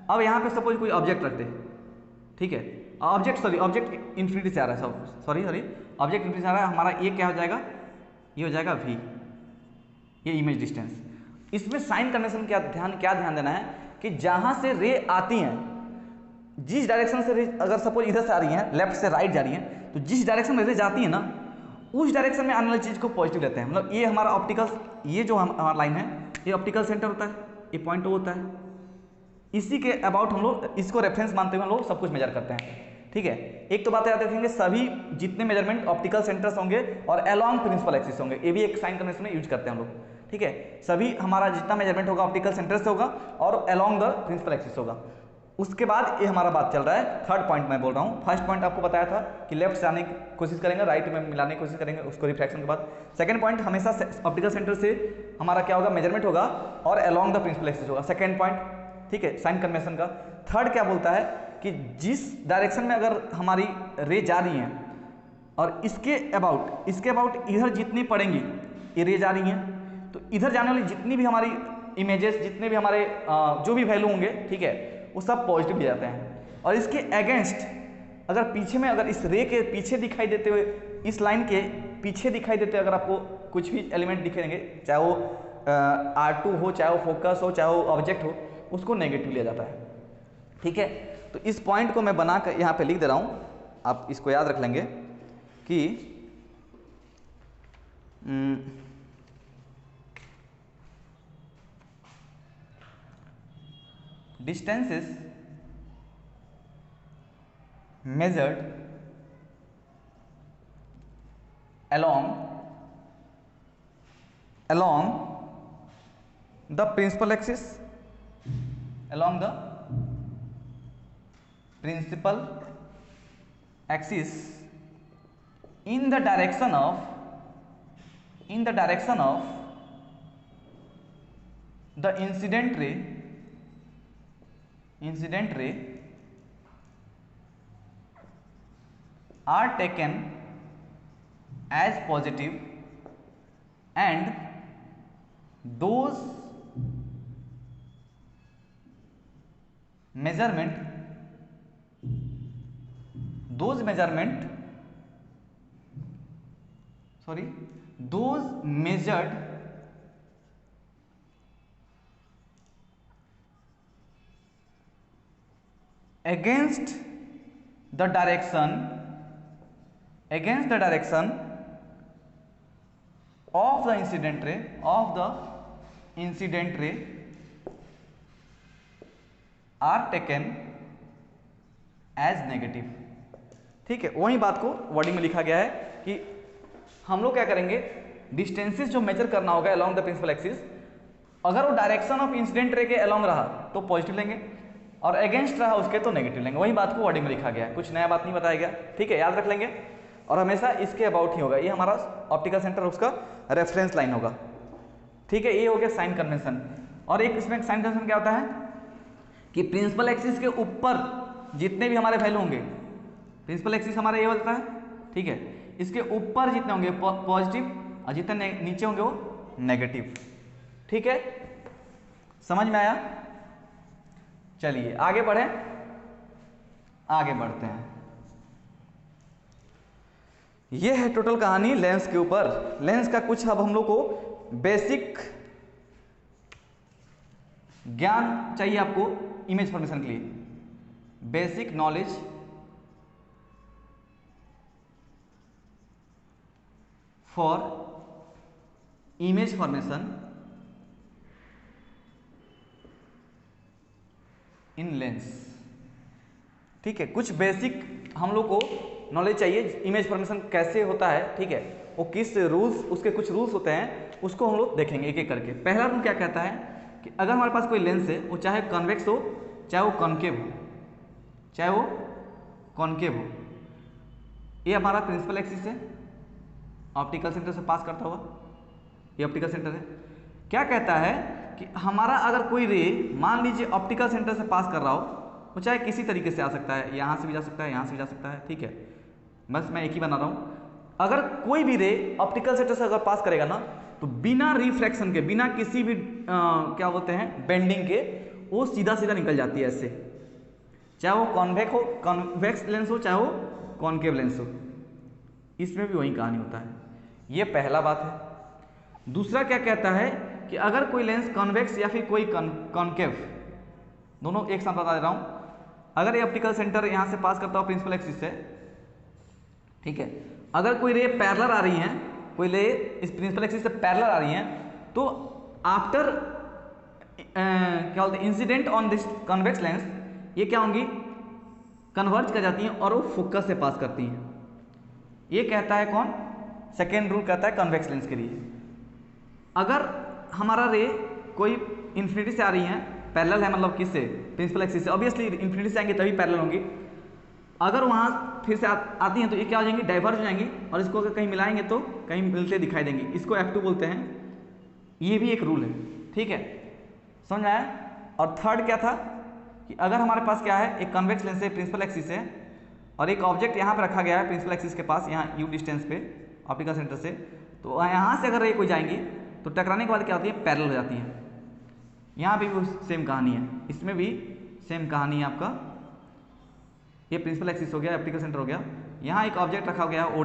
A: अब यहाँ पे सपोज कोई ऑब्जेक्ट रखते, ठीक है, ऑब्जेक्ट इन्फिनिटी से आ रहा है, सॉरी ऑब्जेक्ट इन्फिनिटी से आ रहा है, हमारा ये क्या हो जाएगा, ये हो जाएगा v, ये इमेज डिस्टेंस। इसमें साइन कन्वेंशन क्या ध्यान देना है कि जहां से रे आती हैं, जिस डायरेक्शन से रे अगर सपोज इधर से आ रही हैं, लेफ्ट से राइट जा रही हैं, तो जिस डायरेक्शन में रे जाती है ना, उस डायरेक्शन में आने वाली चीज को पॉजिटिव लेते हैं। मतलब ये हमारा ऑप्टिकल, ये जो हमारा लाइन है, ये ऑप्टिकल सेंटर होता है, ये पॉइंट O होता है, इसी के अबाउट हम लोग इसको रेफरेंस मानते हुए हम लोग सब कुछ मेजर करते हैं, ठीक है। एक तो बात याद रखेंगे, सभी जितने मेजरमेंट ऑप्टिकल सेंटर्स होंगे और अलोंग प्रिंसिपल एक्सिस होंगे, ये भी एक साइन कन्वेंशन में यूज करते हैं हम लोग, ठीक है। सभी हमारा जितना मेजरमेंट होगा ऑप्टिकल सेंटर से होगा और अलोंग द प्रिंसिपल एक्सिस होगा। उसके बाद ये हमारा बात चल रहा है, थर्ड पॉइंट मैं बोल रहा हूँ। फर्स्ट पॉइंट आपको बताया था कि लेफ्ट से आने की कोशिश करेंगे, राइट में मिलाने की कोशिश करेंगे उसको रिफ्रैक्शन के बाद। सेकंड पॉइंट, हमेशा ऑप्टिकल सेंटर से हमारा क्या होगा, मेजरमेंट होगा और अलोंग द प्रिंसिपल एक्सिस होगा, सेकंड पॉइंट, ठीक है, साइन कन्वेंशन का। थर्ड क्या बोलता है कि जिस डायरेक्शन में अगर हमारी रे जा रही है और इसके अबाउट इधर जितनी पड़ेंगी, ये रे जा रही हैं, तो इधर जाने वाली जितनी भी हमारी इमेजेस, जितने भी हमारे जो भी वैल्यू होंगे, ठीक है, वो सब पॉजिटिव दिए जाते हैं। और इसके अगेंस्ट अगर पीछे में, अगर इस रे के पीछे दिखाई देते हुए, इस लाइन के पीछे दिखाई देते हुए अगर आपको कुछ भी एलिमेंट दिखेंगे, चाहे वो R2 हो, चाहे वो फोकस हो, चाहे वो ऑब्जेक्ट हो, उसको नेगेटिव लिया जाता है, ठीक है। तो इस पॉइंट को मैं बना कर यहाँ पे लिख दे रहा हूँ, आप इसको याद रख लेंगे कि distances measured along the principal axis, along the principal axis in the direction of the incident ray are taken as positive and those measurement measured against the direction of the incident ray are taken as negative, ठीक है। वही बात को wording में लिखा गया है कि हम लोग क्या करेंगे, डिस्टेंसेस जो मेजर करना होगा अलोंग द प्रिंसिपल एक्सिस, अगर वो डायरेक्शन ऑफ इंसिडेंट रे के अलोंग रहा तो पॉजिटिव लेंगे और अगेंस्ट रहा उसके तो नेगेटिव लेंगे। वही बात को वर्डिंग में लिखा गया है, कुछ नया बात नहीं बताया गया, ठीक है, याद रख लेंगे। और हमेशा इसके अबाउट ही होगा, ये हमारा ऑप्टिकल सेंटर उसका रेफरेंस लाइन होगा, ठीक है। ये हो गया साइन कन्वेंशन। और एक इसमें साइन कन्वेंशन क्या होता है कि प्रिंसिपल एक्सिस के ऊपर जितने भी हमारे वैल्यू होंगे, प्रिंसिपल एक्सिस हमारा ये होता है, ठीक है, इसके ऊपर जितने होंगे पॉजिटिव और जितने नीचे होंगे वो नेगेटिव, ठीक है, समझ में आया। चलिए आगे बढ़ते हैं। ये है टोटल कहानी लेंस के ऊपर। लेंस का कुछ अब हम लोग को बेसिक ज्ञान चाहिए आपको इमेज फॉर्मेशन के लिए, basic knowledge for image formation in lens, ठीक है। कुछ बेसिक हम लोग को नॉलेज चाहिए इमेज फॉर्मेशन कैसे होता है, ठीक है, वो किस रूल्स, उसके कुछ रूल्स होते हैं, उसको हम लोग देखेंगे एक एक करके। पहला रूल क्या कहता है कि अगर हमारे पास कोई लेंस है, वो चाहे कॉन्वेक्स हो, चाहे वो कॉनकेव हो, ये हमारा प्रिंसिपल एक्सिस है, ऑप्टिकल सेंटर से पास करता हुआ, ये ऑप्टिकल सेंटर है। क्या कहता है कि हमारा अगर कोई रे मान लीजिए ऑप्टिकल सेंटर से पास कर रहा हो, वो चाहे किसी तरीके से आ सकता है, यहाँ से भी जा सकता है, यहाँ से भी जा सकता है, ठीक है, बस मैं एक ही बना रहा हूँ। अगर कोई भी रे ऑप्टिकल सेंटर से अगर पास करेगा ना, तो बिना रिफ्रैक्शन के, बिना किसी भी क्या बोलते हैं बेंडिंग के, वो सीधा सीधा निकल जाती है ऐसे, चाहे वो कॉन्वेक्स लेंस हो, चाहे वो कॉनकेव लेंस हो। इसमें भी वही कहानी होता है। ये पहला बात है। दूसरा क्या कहता है कि अगर कोई लेंस कॉन्वेक्स या फिर कोई कॉनकेव, दोनों एक साथ बता दे रहा हूं, अगर ये ऑप्टिकल सेंटर यहां से पास करता हो प्रिंसिपल एक्सिस से, ठीक है, अगर कोई रे पैरेलल आ रही है, कोई रे इस प्रिंसिपल एक्सिस से पैरेलल आ रही है, तो आफ्टर क्या बोलते हैं incident on this convex lens, ये क्या होंगी, कन्वर्ज कर जाती हैं और वो फोकस से पास करती हैं। ये कहता है कौन, सेकेंड रूल कहता है कॉन्वेक्स लेंस के लिए। अगर हमारा रे कोई इन्फिनिटी से आ रही है, पैरेलल है, मतलब किससे, प्रिंसिपल एक्सिस से, ऑब्वियसली इन्फिनिटी से आएंगे तभी पैरेलल होंगी। अगर वहाँ फिर से आती हैं तो ये क्या हो जाएंगी, डाइवर्ज हो जाएंगी, और इसको अगर कहीं मिलाएंगे तो कहीं मिलते दिखाई देंगी। इसको F2 बोलते हैं। ये भी एक रूल है, ठीक है, समझ में आया। और थर्ड क्या था कि अगर हमारे पास क्या है, एक कन्वेक्स लेंस है प्रिंसिपल एक्सिस है, और एक ऑब्जेक्ट यहाँ पे रखा गया है प्रिंसिपल एक्सिस के पास, यहाँ U डिस्टेंस पे ऑप्टिकल सेंटर से, तो यहाँ से अगर रे कोई जाएंगी तो टकराने के बाद क्या होती है, पैरेलल हो जाती है। यहाँ पे भी सेम कहानी है, इसमें भी सेम कहानी है आपका। ये प्रिंसिपल एक्सिस हो गया, ऑप्टिकल सेंटर हो गया, यहाँ एक ऑब्जेक्ट रखा गया है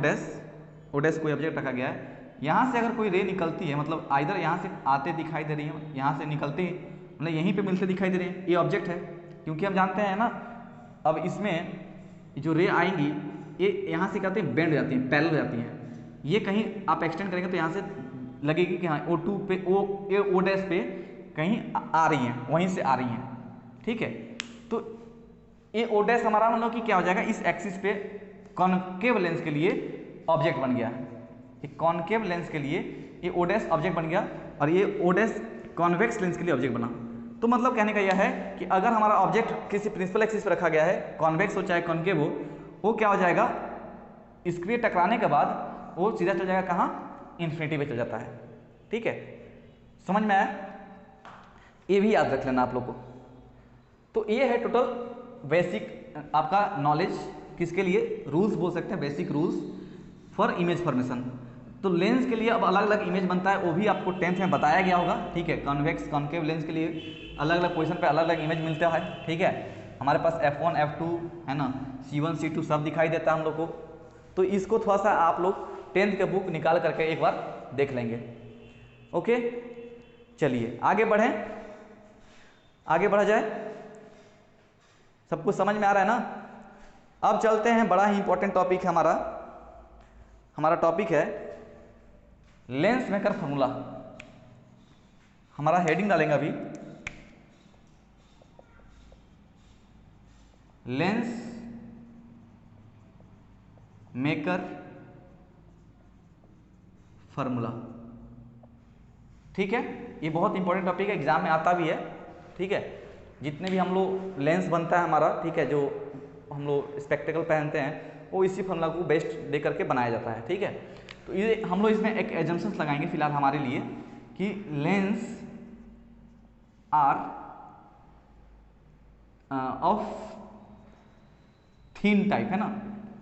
A: ओडेस कोई ऑब्जेक्ट रखा गया है। यहाँ से अगर कोई रे निकलती है, मतलब आइदर यहाँ से आते दिखाई दे रही है, यहाँ से निकलती मतलब यहीं पे मिलते दिखाई दे रही है, ये ऑब्जेक्ट है, क्योंकि हम जानते हैं ना, अब इसमें जो रे आएंगी ये यहाँ से कहते हैं बेंड हो जाती हैं, पैरेलल हो जाती हैं। ये कहीं आप एक्सटेंड करेंगे तो यहाँ से लगेगी कि हाँ O2 पे ओ डैश पे कहीं आ रही हैं, वहीं से आ रही हैं, ठीक है। तो ये ओ डैश हमारा मतलब कि क्या हो जाएगा, इस एक्सिस पे कॉनकेव लेंस के लिए ऑब्जेक्ट बन गया। एक कॉनकेव लेंस के लिए ये ओ डैश ऑब्जेक्ट बन गया, और ये ओ डैश कॉन्वेक्स लेंस के लिए ऑब्जेक्ट बना। तो मतलब कहने का यह है कि अगर हमारा ऑब्जेक्ट किसी प्रिंसिपल एक्सिस पर रखा गया है, कॉन्वेक्स हो चाहे कॉनकेव हो, वो क्या हो जाएगा, इसके टकराने के बाद वो सीधा चल जाएगा कहाँ, इन्फिनिटी पे चल जाता है, ठीक है, समझ में आया। ये भी याद रख लेना आप लोग को। तो ये है टोटल बेसिक आपका नॉलेज, किसके लिए, रूल्स बोल सकते हैं, basic rules for image formation. तो लेंस के लिए अब अलग अलग इमेज बनता है, वो भी आपको 10th में बताया गया होगा, ठीक है। कॉन्वेक्स कॉनकेव लेंस के लिए अलग अलग पोजीशन पे अलग अलग इमेज मिलता है, ठीक है। हमारे पास F1 F2 है ना, C1 C2 सब दिखाई देता है हम लोग को। तो इसको थोड़ा सा आप लोग 10th के बुक निकाल करके एक बार देख लेंगे, ओके। चलिए आगे बढ़ें, आगे बढ़ा जाए, सब कुछ समझ में आ रहा है ना। अब चलते हैं, बड़ा ही इंपॉर्टेंट टॉपिक है हमारा टॉपिक है लेंस मेकर फॉर्मूला। हमारा हेडिंग डालेंगे अभी, लेंस मेकर फॉर्मूला, ठीक है। ये बहुत इंपॉर्टेंट टॉपिक है, एग्जाम में आता भी है, ठीक है। जितने भी हम लोग लेंस बनता है हमारा, ठीक है, जो हम लोग स्पेक्टेकल पहनते हैं, वो इसी फॉर्मूला को बेस्ट दे करके बनाया जाता है, ठीक है। तो ये हम लोग इसमें एक एजम्पशंस लगाएंगे फिलहाल हमारे लिए कि lens are of thin type, है ना,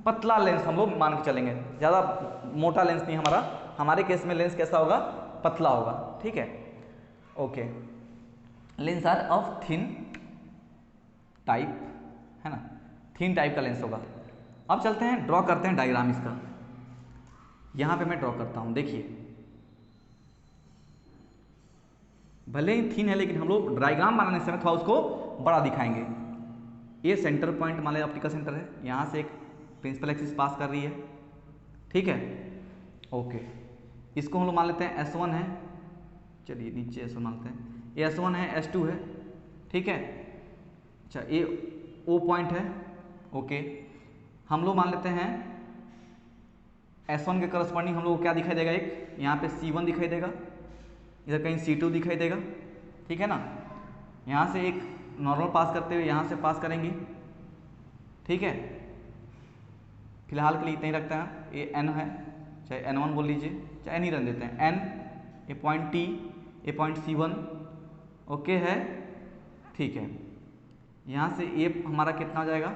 A: पतला लेंस हम लोग मान के चलेंगे, ज़्यादा मोटा लेंस नहीं हमारा। हमारे केस में लेंस कैसा होगा, पतला होगा, ठीक है, okay. Lens are of thin type, है ना, थिन टाइप का लेंस होगा। अब चलते हैं, ड्रॉ करते हैं डायग्राम इसका। यहाँ पे मैं ड्रॉ करता हूँ, देखिए, भले ही थिन है लेकिन हम लोग डायग्राम बनाने से थोड़ा उसको बड़ा दिखाएंगे। ये सेंटर पॉइंट मान लें ऑप्टिकल सेंटर है, यहाँ से एक प्रिंसिपल एक्सिस पास कर रही है, ठीक है, ओके। इसको हम लोग मान लेते हैं S1 है, चलिए नीचे S1 मानते हैं, ये S1 है, S2 है, ठीक है। अच्छा, ये O पॉइंट है, ओके। हम लोग मान लेते हैं S1 के करस्पॉन्डिंग हम लोग को क्या दिखाई देगा, एक यहाँ पे C1 दिखाई देगा, इधर कहीं C2 दिखाई देगा, ठीक है ना। यहाँ से एक नॉर्मल पास करते हुए यहाँ से पास करेंगी, ठीक है। फिलहाल के लिए इतना ही रखते हैं, ये एन है, चाहे N1 बोल लीजिए, चाहे एन ही रन देते हैं, एन, ये पॉइंट टी, ये पॉइंट C1, ओके है, ठीक है। यहाँ से ये हमारा कितना हो जाएगा,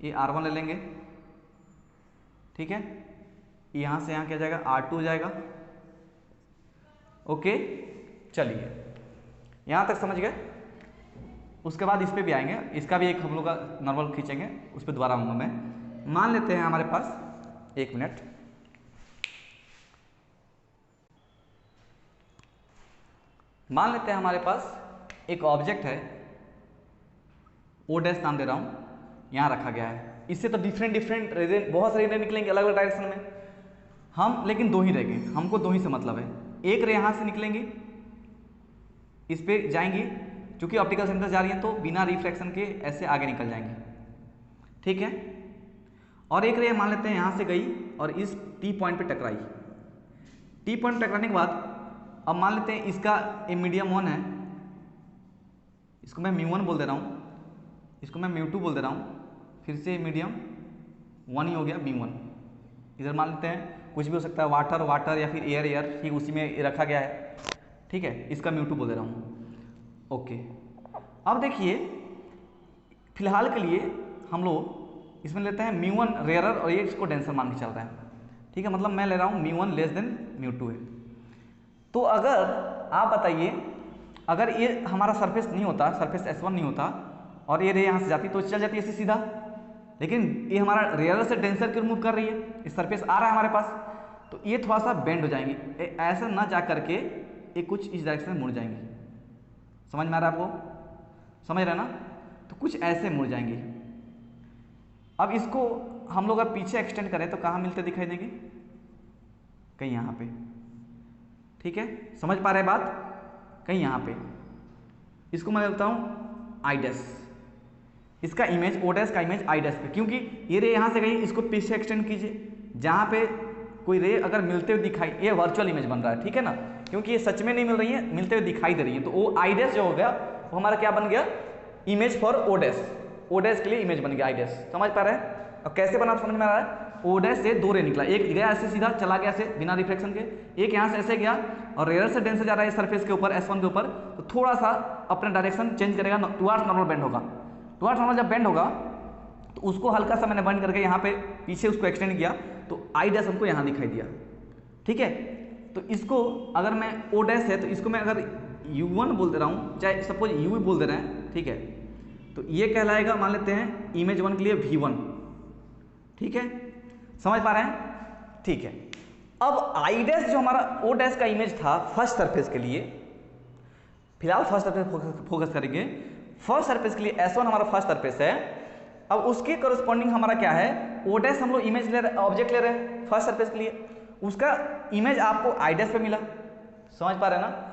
A: ये R1 ले लेंगे, ठीक है। यहाँ से यहाँ क्या जाएगा, R2 हो जाएगा, ओके। चलिए यहाँ तक समझ गए। उसके बाद इस पे भी आएंगे, इसका भी एक हम लोग का नॉर्मल खींचेंगे, उस पर दोबारा आऊँगा मैं। मान लेते हैं हमारे पास, एक मिनट, मान लेते हैं हमारे पास एक ऑब्जेक्ट है, ओ डैश नाम दे रहा हूँ, यहाँ रखा गया है। इससे तो डिफरेंट रे, बहुत सारे रे निकलेंगे अलग अलग डायरेक्शन में, हम लेकिन दो ही रहेंगे, हमको दो ही से मतलब है। एक रे यहाँ से निकलेंगी, इस पे जाएंगी, क्योंकि ऑप्टिकल सेंटर जा रही है तो बिना रिफ्रैक्शन के ऐसे आगे निकल जाएंगी, ठीक है। और एक रे मान लेते हैं यहाँ से गई और इस टी पॉइंट पे टकराई। टी पॉइंट टकराने के बाद अब मान लेते हैं इसका मीडियम 1 है, इसको मैं μ1 बोल दे रहा हूँ, इसको मैं μ2 बोल दे रहा हूँ, फिर से मीडियम 1 ही हो गया, B1। इधर मान लेते हैं कुछ भी हो सकता है, वाटर या फिर एयर, ठीक उसी में रखा गया है, ठीक है। इसका μ2 बोल दे रहा हूँ, ओके। अब देखिए फिलहाल के लिए हम लोग इसमें लेते हैं μ1 रेयरर और ये इसको डेंसर मान के चल रहा है, ठीक है। मतलब मैं ले रहा हूँ μ1 लेस देन μ2 है। तो अगर आप बताइए, अगर ये हमारा सरफेस नहीं होता, सरफेस S1 नहीं होता और ये रे यहाँ से जाती तो चल जाती ऐसे सीधा, लेकिन ये हमारा रेयर से डेंसर के रिमूव कर रही है, ये सरफेस आ रहा है हमारे पास, तो ये थोड़ा सा बेंड हो जाएंगी, ऐसा ना जा करके ये कुछ इस डायरेक्शन में मुड़ जाएंगी। समझ में आ रहा है आपको, समझ रहे ना? तो कुछ ऐसे मुड़ जाएंगी। अब इसको हम लोग अगर पीछे एक्सटेंड करें तो कहाँ मिलते दिखाई देंगे, कहीं यहाँ पे, ठीक है। समझ पा रहे बात, कहीं यहाँ पे। इसको मैं बोलता हूँ आई डैश, इसका इमेज ओ डैश का इमेज आई डैश पे, क्योंकि ये रे यहाँ से गई, इसको पीछे एक्सटेंड कीजिए, जहाँ पे कोई रे अगर मिलते हुए दिखाई, ये वर्चुअल इमेज बन रहा है, ठीक है ना, क्योंकि ये सच में नहीं मिल रही है, मिलते हुए दिखाई दे रही है। तो वो आई डैश जो हो गया वो हमारा क्या बन गया, image for O dash, O dash के लिए इमेज बन गया आई डैश। समझ पा रहे हैं? और कैसे बना समझ में आ रहा है? ओ डैश से दो रे निकला, एक गया ऐसे सीधा चला गया ऐसे बिना रिफ्लेक्शन के, एक यहाँ से ऐसे गया और रेयर से डेंसर जा रहा है सरफेस के ऊपर S1 के ऊपर, तो थोड़ा सा अपना डायरेक्शन चेंज करेगा, टुवार्ड्स नॉर्मल बेंड होगा। टुवार्ड्स नॉर्मल जब बेंड होगा तो उसको हल्का सा मैंने बेंड करके यहाँ पे पीछे उसको एक्सटेंड किया, तो आई डैश हमको यहाँ दिखाई दिया, ठीक है। तो इसको अगर मैं ओ डैश है तो इसको मैं अगर U1 बोल दे रहा हूँ, चाहे सपोज U बोल दे रहे हैं, ठीक है, तो ये कहलाएगा, मान लेते हैं इमेज 1 के लिए V1, ठीक है। समझ पा रहे हैं? ठीक है। अब आई डैश जो हमारा ओ डैश का इमेज था फर्स्ट सरफेस के लिए, फिलहाल फर्स्ट सरफेस फोकस करेंगे। फर्स्ट सरफेस के लिए S1 हमारा फर्स्ट सरफेस है। अब उसके करस्पॉन्डिंग हमारा क्या है, ओ डैश हम लोग इमेज ले रहे, ऑब्जेक्ट ले रहे हैं फर्स्ट सरफेस के लिए, उसका इमेज आपको आई डैश पे मिला। समझ पा रहे हैं ना?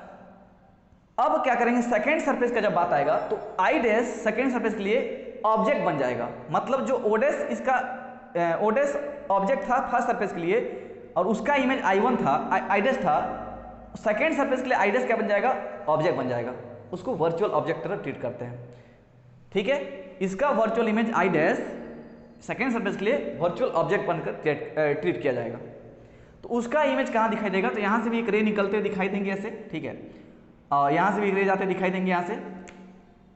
A: अब क्या करेंगे, सेकेंड सरफेस का जब बात आएगा तो आई डैश सेकेंड सरफेस के लिए ऑब्जेक्ट बन जाएगा। मतलब जो ओ डैश इसका ओ डैश ऑब्जेक्ट था फर्स्ट सरफेस के लिए और उसका इमेज I1 था, आई डैश था, सेकेंड सरफेस के लिए आई डैश क्या बन जाएगा, ऑब्जेक्ट बन जाएगा। उसको वर्चुअल ऑब्जेक्ट तरह ट्रीट करते हैं, ठीक है। इसका virtual image I dash second surface के लिए वर्चुअल ऑब्जेक्ट बनकर ट्रीट किया जाएगा। तो उसका इमेज कहाँ दिखाई देगा, तो यहाँ से भी एक रे निकलते हुए दिखाई देंगे ऐसे, ठीक है, और यहाँ से भी एक रे जाते दिखाई देंगे यहाँ से,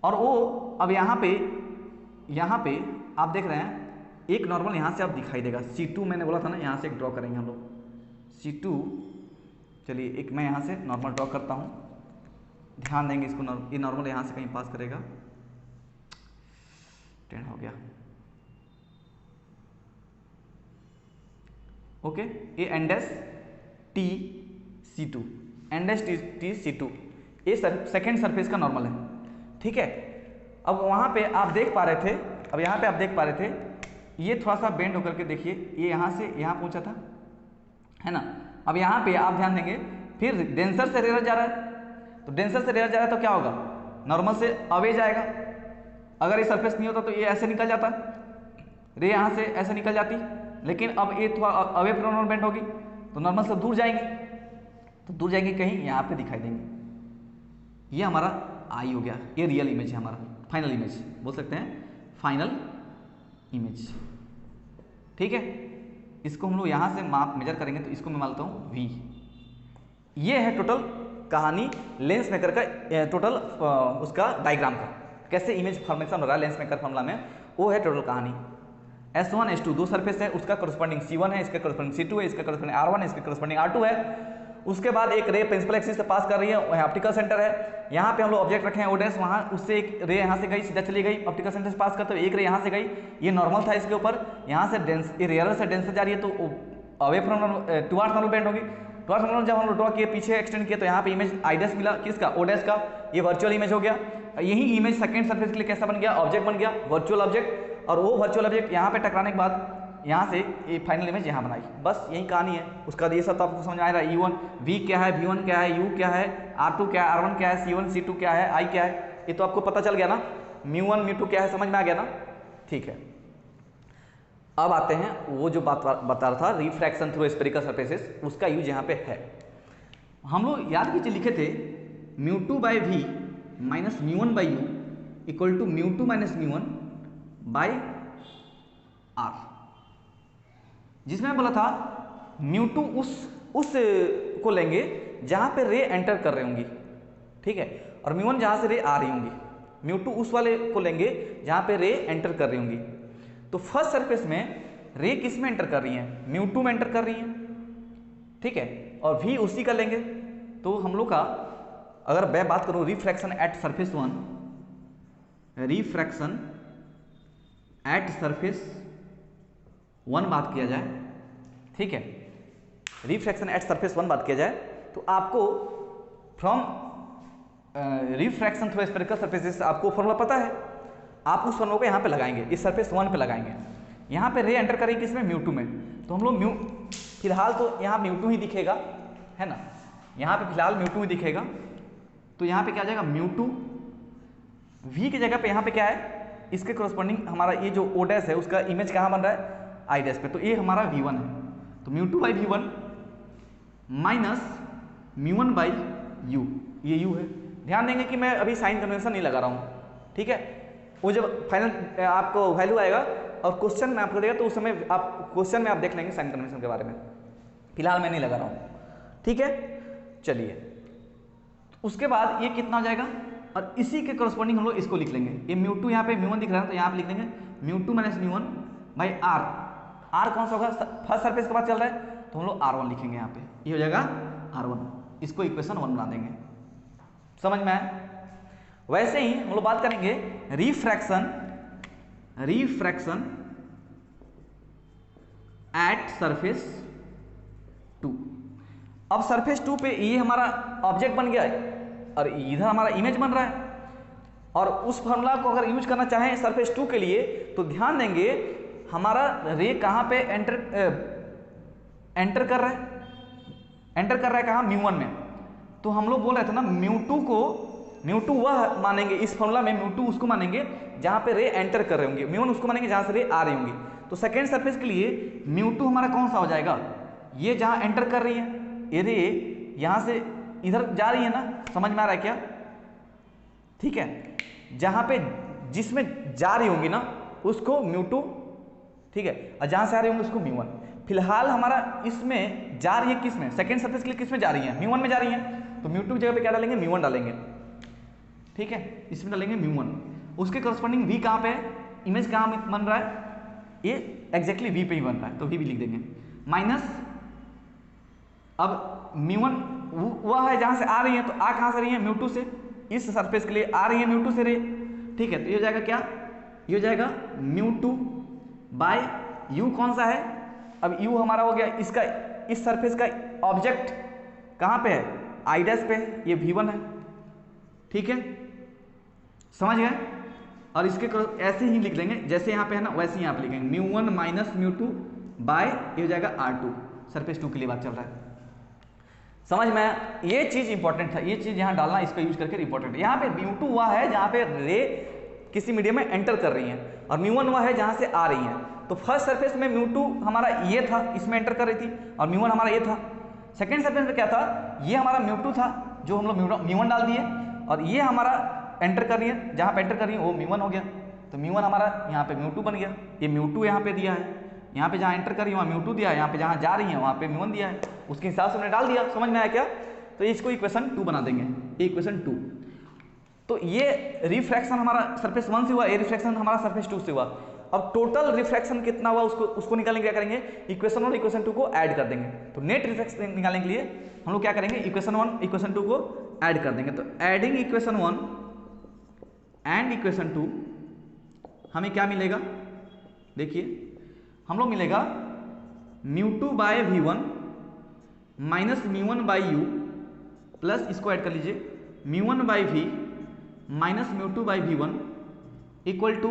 A: और वो अब यहाँ पे आप देख रहे हैं एक नॉर्मल यहाँ से आप दिखाई देगा, C2 मैंने बोला था ना, यहाँ से एक ड्रॉ करेंगे हम लोग C2। चलिए एक मैं यहाँ से नॉर्मल ड्रॉ करता हूँ, ध्यान देंगे इसको, ये नॉर्मल यहाँ से कहीं पास करेगा, 10 हो गया, ओके। ये N dash T C2, N dash T C2, ये सेकेंड सरफेस का नॉर्मल है, ठीक है। अब वहाँ पे आप देख पा रहे थे, अब यहाँ पे आप देख पा रहे थे ये थोड़ा सा बेंड होकर के देखिए, ये यहाँ से यहाँ पहुँचा था, है ना। अब यहाँ पे आप ध्यान देंगे, फिर डेंसर से रेयर जा रहा है, तो डेंसर से रेयर जा रहा है तो क्या होगा, नॉर्मल से अवे जाएगा। अगर ये सरफेस नहीं होता तो ये ऐसे निकल जाता, रे यहाँ से ऐसे निकल जाती, लेकिन अब ये थोड़ा अवे फ्रॉम बेंड होगी तो नॉर्मल से दूर जाएंगे, तो दूर जाएंगे कहीं यहाँ पे दिखाई देंगे। ये हमारा आई हो गया, ये रियल इमेज है हमारा, फाइनल इमेज बोल सकते हैं, फाइनल इमेज, ठीक है, इसको हम लोग यहाँ से माप मेजर करेंगे तो इसको मैं मानता हूँ v। ये है टोटल कहानी लेंस मेकर का, टोटल उसका डायग्राम का, कैसे इमेज फॉर्मेशन हो रहा है लेंस मेकर फॉर्मूला में, वो है टोटल कहानी। S1 S2 दो सरफेस है, उसका करस्पॉन्डिंग C1 है, इसका करस्पॉन्डिंग C2 है, इसका करस्पॉन्डिंग R1 है, इसका करस्पॉन्डिंग R2 है। उसके बाद एक रे प्रिंसिपल एक्सिस से पास कर रही है, वह ऑप्टिकल सेंटर है। यहाँ पे हम लोग ऑब्जेक्ट रखे हैं ओडेस, वहाँ उससे एक रे यहाँ से गई, सीधा चली गई, ऑप्टिकल सेंटर से पास करते हुए एक रे यहाँ से गई, ये नॉर्मल था इसके ऊपर, यहाँ से डेंस, ये रेयर से डेंसर जा रही है तो away from towards normal bend होगी। टुवर्ड्स नॉर्मल जब हम लोग ड्रॉ किए, पीछे एक्सटेंड किए, तो यहाँ पे इमेज आइडेस मिला, किसका, ओडेस का, ये वर्चुअल इमेज हो गया। यही इमेज सेकंड सरफेस के लिए कैसा बन गया, ऑब्जेक्ट बन गया, वर्चुअल ऑब्जेक्ट। और वो वर्चुअल ऑब्जेक्ट यहाँ पे टकराने के बाद यहाँ से ये फाइनल इमेज यहाँ बनाई, बस यही कहानी है। उसका ये सब तो आपको समझ आ रहा है, E1 V क्या है, V1 क्या है, U क्या है, R2 क्या है, R1 क्या है, C1 C2 क्या है, I क्या है, ये तो आपको पता चल गया ना। μ1 μ2 क्या है, समझ में आ गया ना, ठीक है। अब आते हैं वो जो बात बता रहा था रिफ्रैक्शन थ्रू स्फेरिकल सरफेसेस, उसका यूज यहाँ पे है। हम लोग याद कीजिए लिखे थे μ2 by V minus μ1 by U equal to μ2 minus μ1 by R, जिसमें मैं बोला था μ2 उस को लेंगे जहाँ पे रे एंटर कर रही होंगी, ठीक है, और μ1 जहाँ से रे आ रही होंगी। μ2 उस वाले को लेंगे जहाँ पे रे एंटर कर रही होंगी। तो फर्स्ट सरफेस में रे किस में एंटर कर रही हैं, μ2 में एंटर कर रही हैं, ठीक है, और V उसी का लेंगे। तो हम लोग का अगर मैं बात करूँ refraction at surface 1, refraction at surface 1 बात किया जाए, ठीक है, रिफ्रैक्शन एट सरफेस 1 बात किया जाए, तो आपको from refraction through spherical surfaces आपको फॉर्मूला पता है, आप उस फॉर्मूला को यहाँ पे लगाएंगे, इस सरफेस 1 पे लगाएंगे। यहाँ पे रे एंटर करेगी किसमें, μ2 में, तो हम लोग फिलहाल तो यहाँ μ2 ही दिखेगा, है ना, यहाँ पे फिलहाल μ2 ही दिखेगा। तो यहाँ पे क्या आ जाएगा, μ2 V की जगह पे यहाँ पे क्या है, इसके करस्पॉन्डिंग हमारा ये जो ओडेस है उसका इमेज कहाँ बन रहा है, आई डैश पे, तो ये हमारा V1 है। तो μ2 by V1 minus μ1 by U, ये U है। ध्यान देंगे कि मैं अभी साइन कन्वेंशन नहीं लगा रहा हूँ, ठीक है, वो जब फाइनल आपको वैल्यू आएगा और क्वेश्चन में आपको देगा तो उस समय आप क्वेश्चन में आप देख लेंगे साइन कन्वेंशन के बारे में, फिलहाल मैं नहीं लगा रहा हूँ, ठीक है। चलिए उसके बाद ये कितना हो जाएगा, और इसी के करस्पॉन्डिंग हम लोग इसको लिख लेंगे, ये μ2 यहाँ पे μ1 दिख रहा है तो यहाँ पे लिख लेंगे μ2 माइनस μ1 बाई R। R कौन सा होगा, फर्स्ट सरफेस के बाद चल रहा है तो हम लोग R1 लिखेंगे यहाँ पे, ये हो जाएगा R1, इसको इक्वेशन 1 बना देंगे, समझ में आया। वैसे ही हम लोग बात करेंगे रिफ्रैक्शन एट सरफेस 2। अब सरफेस 2 पे ये हमारा ऑब्जेक्ट बन गया है और इधर हमारा इमेज बन रहा है, और उस फॉर्मूला को अगर यूज करना चाहें सरफेस 2 के लिए तो ध्यान देंगे हमारा रे कहाँ पे एंटर कर रहा है, कहाँ, μ1 में। तो हम लोग बोल रहे थे ना μ2 वह मानेंगे इस फॉर्मूला में, μ2 उसको मानेंगे जहाँ पे रे एंटर कर रहे होंगे, μ1 उसको मानेंगे जहाँ से रे आ रही होंगी। तो सेकेंड सरफेस के लिए μ2 हमारा कौन सा हो जाएगा, ये जहाँ एंटर कर रही है, ये रे यहाँ से इधर जा रही है ना, समझ में आ रहा है क्या, ठीक है, जहाँ पे जिसमें जा रही होंगी ना उसको μ2, ठीक है, और जहाँ से आ रही होंगी उसको μ1। फिलहाल हमारा इसमें जा रही है किसमें, सेकेंड सरफेस के लिए किसमें जा रही है, μ1 में जा रही है, तो μ2 की जगह पे क्या डालेंगे, μ1 डालेंगे, ठीक है, इसमें डालेंगे μ1। उसके करस्पॉन्डिंग V कहाँ पे है, इमेज कहाँ बन रहा है, ये एग्जैक्टली V पे ही बन रहा है, तो V भी लिख देंगे, माइनस अब μ1 वह है जहाँ से आ रही है, तो आ कहाँ से रही है, μ2 से, इस सरफेस के लिए आ रही है μ2 से रे, ठीक है, तो ये हो जाएगा क्या, ये हो जाएगा μ2 बाय U कौन सा है, अब U हमारा हो गया इसका, इस सरफेस का ऑब्जेक्ट कहाँ पे है, आई डैश पे है, ये V1 है, ठीक है, समझ गए। और इसके ऐसे ही लिख लेंगे जैसे यहाँ पे है ना, वैसे ही यहाँ पे लिखेंगे μ1 माइनस μ2 बाय, ये हो जाएगा R2, सरफेस 2 के लिए बात चल रहा है, समझ में। ये चीज इंपॉर्टेंट था, ये चीज यहाँ डालना, इसका यूज करके इंपॉर्टेंट है। यहाँ पे μ2 वह है जहाँ पे रे किसी मीडियम में एंटर कर रही हैं, और μ1 वह है जहाँ से आ रही हैं। तो फर्स्ट सरफेस में μ2 हमारा ये था, इसमें एंटर कर रही थी, और μ1 हमारा ये था। सेकेंड सरफेस में क्या था, ये हमारा μ2 था जो हम लोग μ1 डाल दिए, और ये हमारा एंटर कर रही है, जहाँ पे एंटर कर रही है वो μ1 हो गया, तो μ1 हमारा यहाँ पे μ2 बन गया, ये μ2 यहाँ पे दिया है, यहाँ पे जहाँ एंटर कर रही है वहाँ μ2 दिया है, यहाँ पे जहाँ जा रही है वहाँ पे μ1 दिया है, उसके हिसाब से हमने डाल दिया। समझ में आया क्या? तो इसको इक्वेशन 2 बना देंगे, इक्वेशन 2। तो ये रिफ्रैक्शन हमारा सरफेस 1 से हुआ, ये रिफ्रैक्शन हमारा सरफेस 2 से हुआ। अब टोटल रिफ्रैक्शन कितना हुआ उसको निकालने के लिए क्या करेंगे, इक्वेशन 1 और इक्वेशन 2 को ऐड कर देंगे। तो नेट रिफ्रैक्शन निकालने के लिए हम लोग क्या करेंगे, इक्वेशन 1 इक्वेशन 2 को ऐड कर देंगे। तो एडिंग इक्वेशन 1 एंड इक्वेशन 2 हमें क्या मिलेगा, देखिए हम लोग मिलेगा μ2 by v1 minus μ1 by u plus इसको ऐड कर लीजिए μ1 by v minus μ2 by v1 equal to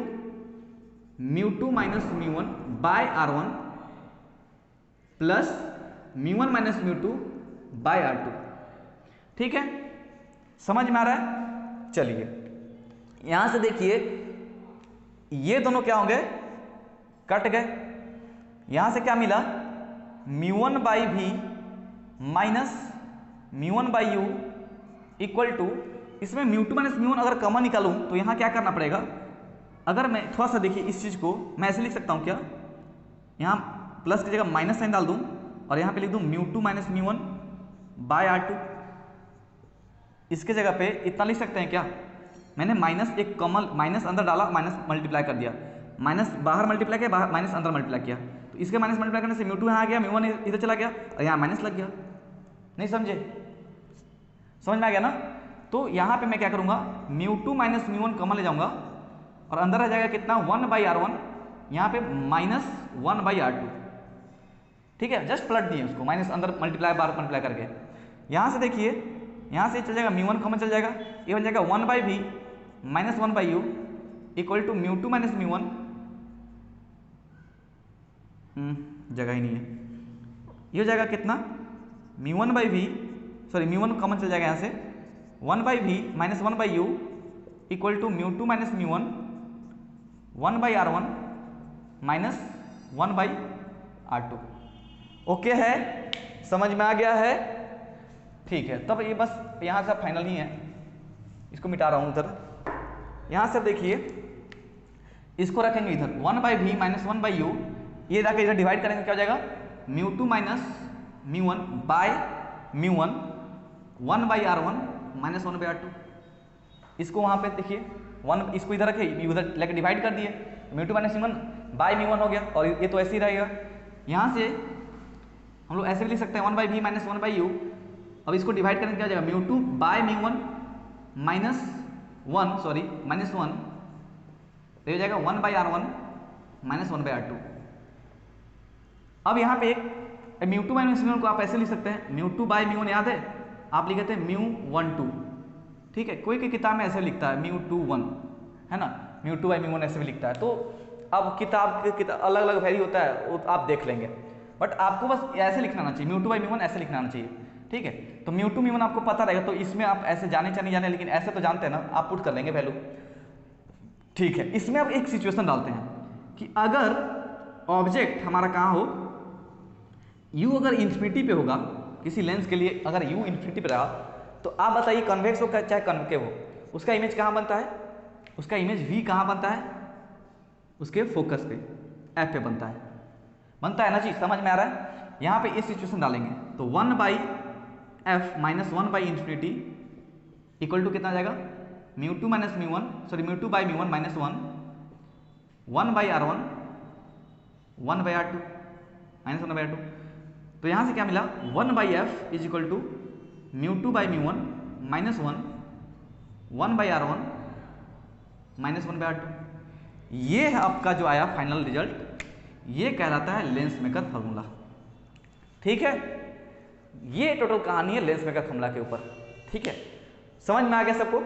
A: μ2 minus μ1 by r1 plus μ1 minus μ2 by r2। ठीक है, समझ में आ रहा है? चलिए यहां से देखिए ये दोनों क्या होंगे, कट गए। यहां से क्या मिला, μ1 by v minus μ1 by u equal to, इसमें μ2 माइनस μ1 अगर कॉमन निकालूं तो यहां क्या करना पड़ेगा, अगर मैं थोड़ा सा देखिए इस चीज को मैं ऐसे लिख सकता हूं क्या, यहां प्लस की जगह माइनस साइन डाल दूं और यहां पे लिख दूं μ2 माइनस μ1 बाय r2। इसके जगह पे इतना लिख सकते हैं क्या, मैंने माइनस एक कॉमन माइनस अंदर डाला, माइनस मल्टीप्लाई कर दिया, माइनस बाहर मल्टीप्लाई किया, माइनस अंदर मल्टीप्लाई किया, तो इसके माइनस मल्टीप्लाई करने से μ2 यहाँ आ गया, μ1 इधर चला गया और यहाँ माइनस लग गया। नहीं समझे? समझ में आ गया ना? तो यहाँ पे मैं क्या करूँगा, μ2 माइनस μ1 कॉमन ले जाऊँगा और अंदर रह जाएगा कितना 1 बाई r1, यहाँ पे माइनस 1 बाई r2। ठीक है, जस्ट पलट दिए उसको, माइनस अंदर मल्टीप्लाई बार मल्टीप्लाई करके। यहाँ से देखिए यहाँ से चल जाएगा μ1 कॉमन चल जाएगा, ये बन जाएगा 1 by v minus 1 by u equal to μ2 minus μ1, जगह ही नहीं है, ये हो जाएगा कितना μ1 बाई v, सॉरी μ1 कॉमन चल जाएगा यहाँ से 1 by v minus 1 by u equal to μ2 minus μ1 1 by r1 minus 1 by r2। Okay है, समझ में आ गया है? ठीक है, तब ये बस यहाँ से फाइनल ही है, इसको मिटा रहा हूँ उधर। यहाँ से देखिए इसको रखेंगे इधर 1 by v minus 1 by u, ये जाके इधर डिवाइड करेंगे, क्या हो जाएगा μ2 minus μ1 by μ1 1 by r1 minus 1 by r2। इसको वहाँ पे देखिए 1, इसको इधर रखे, उधर लेके डिवाइड कर दिए, μ2 माइनस μ1 बाय μ1 हो गया और ये तो ऐसे ही रहेगा। यहाँ से हम लोग ऐसे भी लिख सकते हैं 1 by v minus 1 by u। अब इसको डिवाइड करेंगे क्या हो जाएगा μ2 बाय μ1 माइनस 1, सॉरी माइनस 1, तो ये हो जाएगा 1 by r1 minus 1 by r2। अब यहाँ पे एक μ2 माइनस μ1 को आप ऐसे लिख सकते हैं, μ2 बाय μ1 याद है, आप लिखे थे μ12। ठीक है, कोई किताब में ऐसे लिखता है μ21, है ना, μ2 बाय μ1 ऐसे भी लिखता है। तो अब किताब अलग अलग वैरी होता है, वो आप देख लेंगे, बट आपको बस ऐसे लिखना आना चाहिए, μ2 बाय μ1 ऐसे लिखना आना चाहिए। ठीक है, तो μ2 μ1 आपको पता रहेगा, तो इसमें आप ऐसे जाने चाहे नहीं जाने, लेकिन ऐसे तो जानते हैं ना, आप पुट कर लेंगे वैल्यू। ठीक है, इसमें आप एक सिचुएशन डालते हैं कि अगर ऑब्जेक्ट हमारा कहाँ हो, u अगर इन्फिनिटी पे होगा किसी लेंस के लिए, अगर u इन्फिनिटी पे रहा, तो आप बताइए कन्वेक्स हो चाहे कन्वेकेव हो, उसका इमेज कहाँ बनता है, उसका इमेज v कहाँ बनता है, उसके फोकस पे f पे बनता है ना जी? समझ में आ रहा है? यहाँ पे इस सिचुएशन डालेंगे तो 1 by f minus 1 by infinity equal to कितना आ जाएगा, μ2 minus μ1, sorry μ2 by μ1 minus 1 by r1 1 by r2 minus 1 by r2। तो यहाँ से क्या मिला, 1 by f is equal to μ2 by μ1 minus 1 by r1 minus 1 by r2। ये है आपका जो आया फाइनल रिजल्ट, ये कहलाता है लेंस मेकर फॉर्मूला। ठीक है, ये टोटल कहानी है लेंस मेकर फॉर्मूला के ऊपर। ठीक है, समझ में आ गया सबको?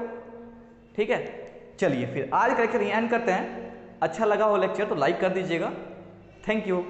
A: ठीक है, चलिए फिर आज का लेक्चर एंड करते हैं। अच्छा लगा हो लेक्चर तो लाइक कर दीजिएगा। Thank you.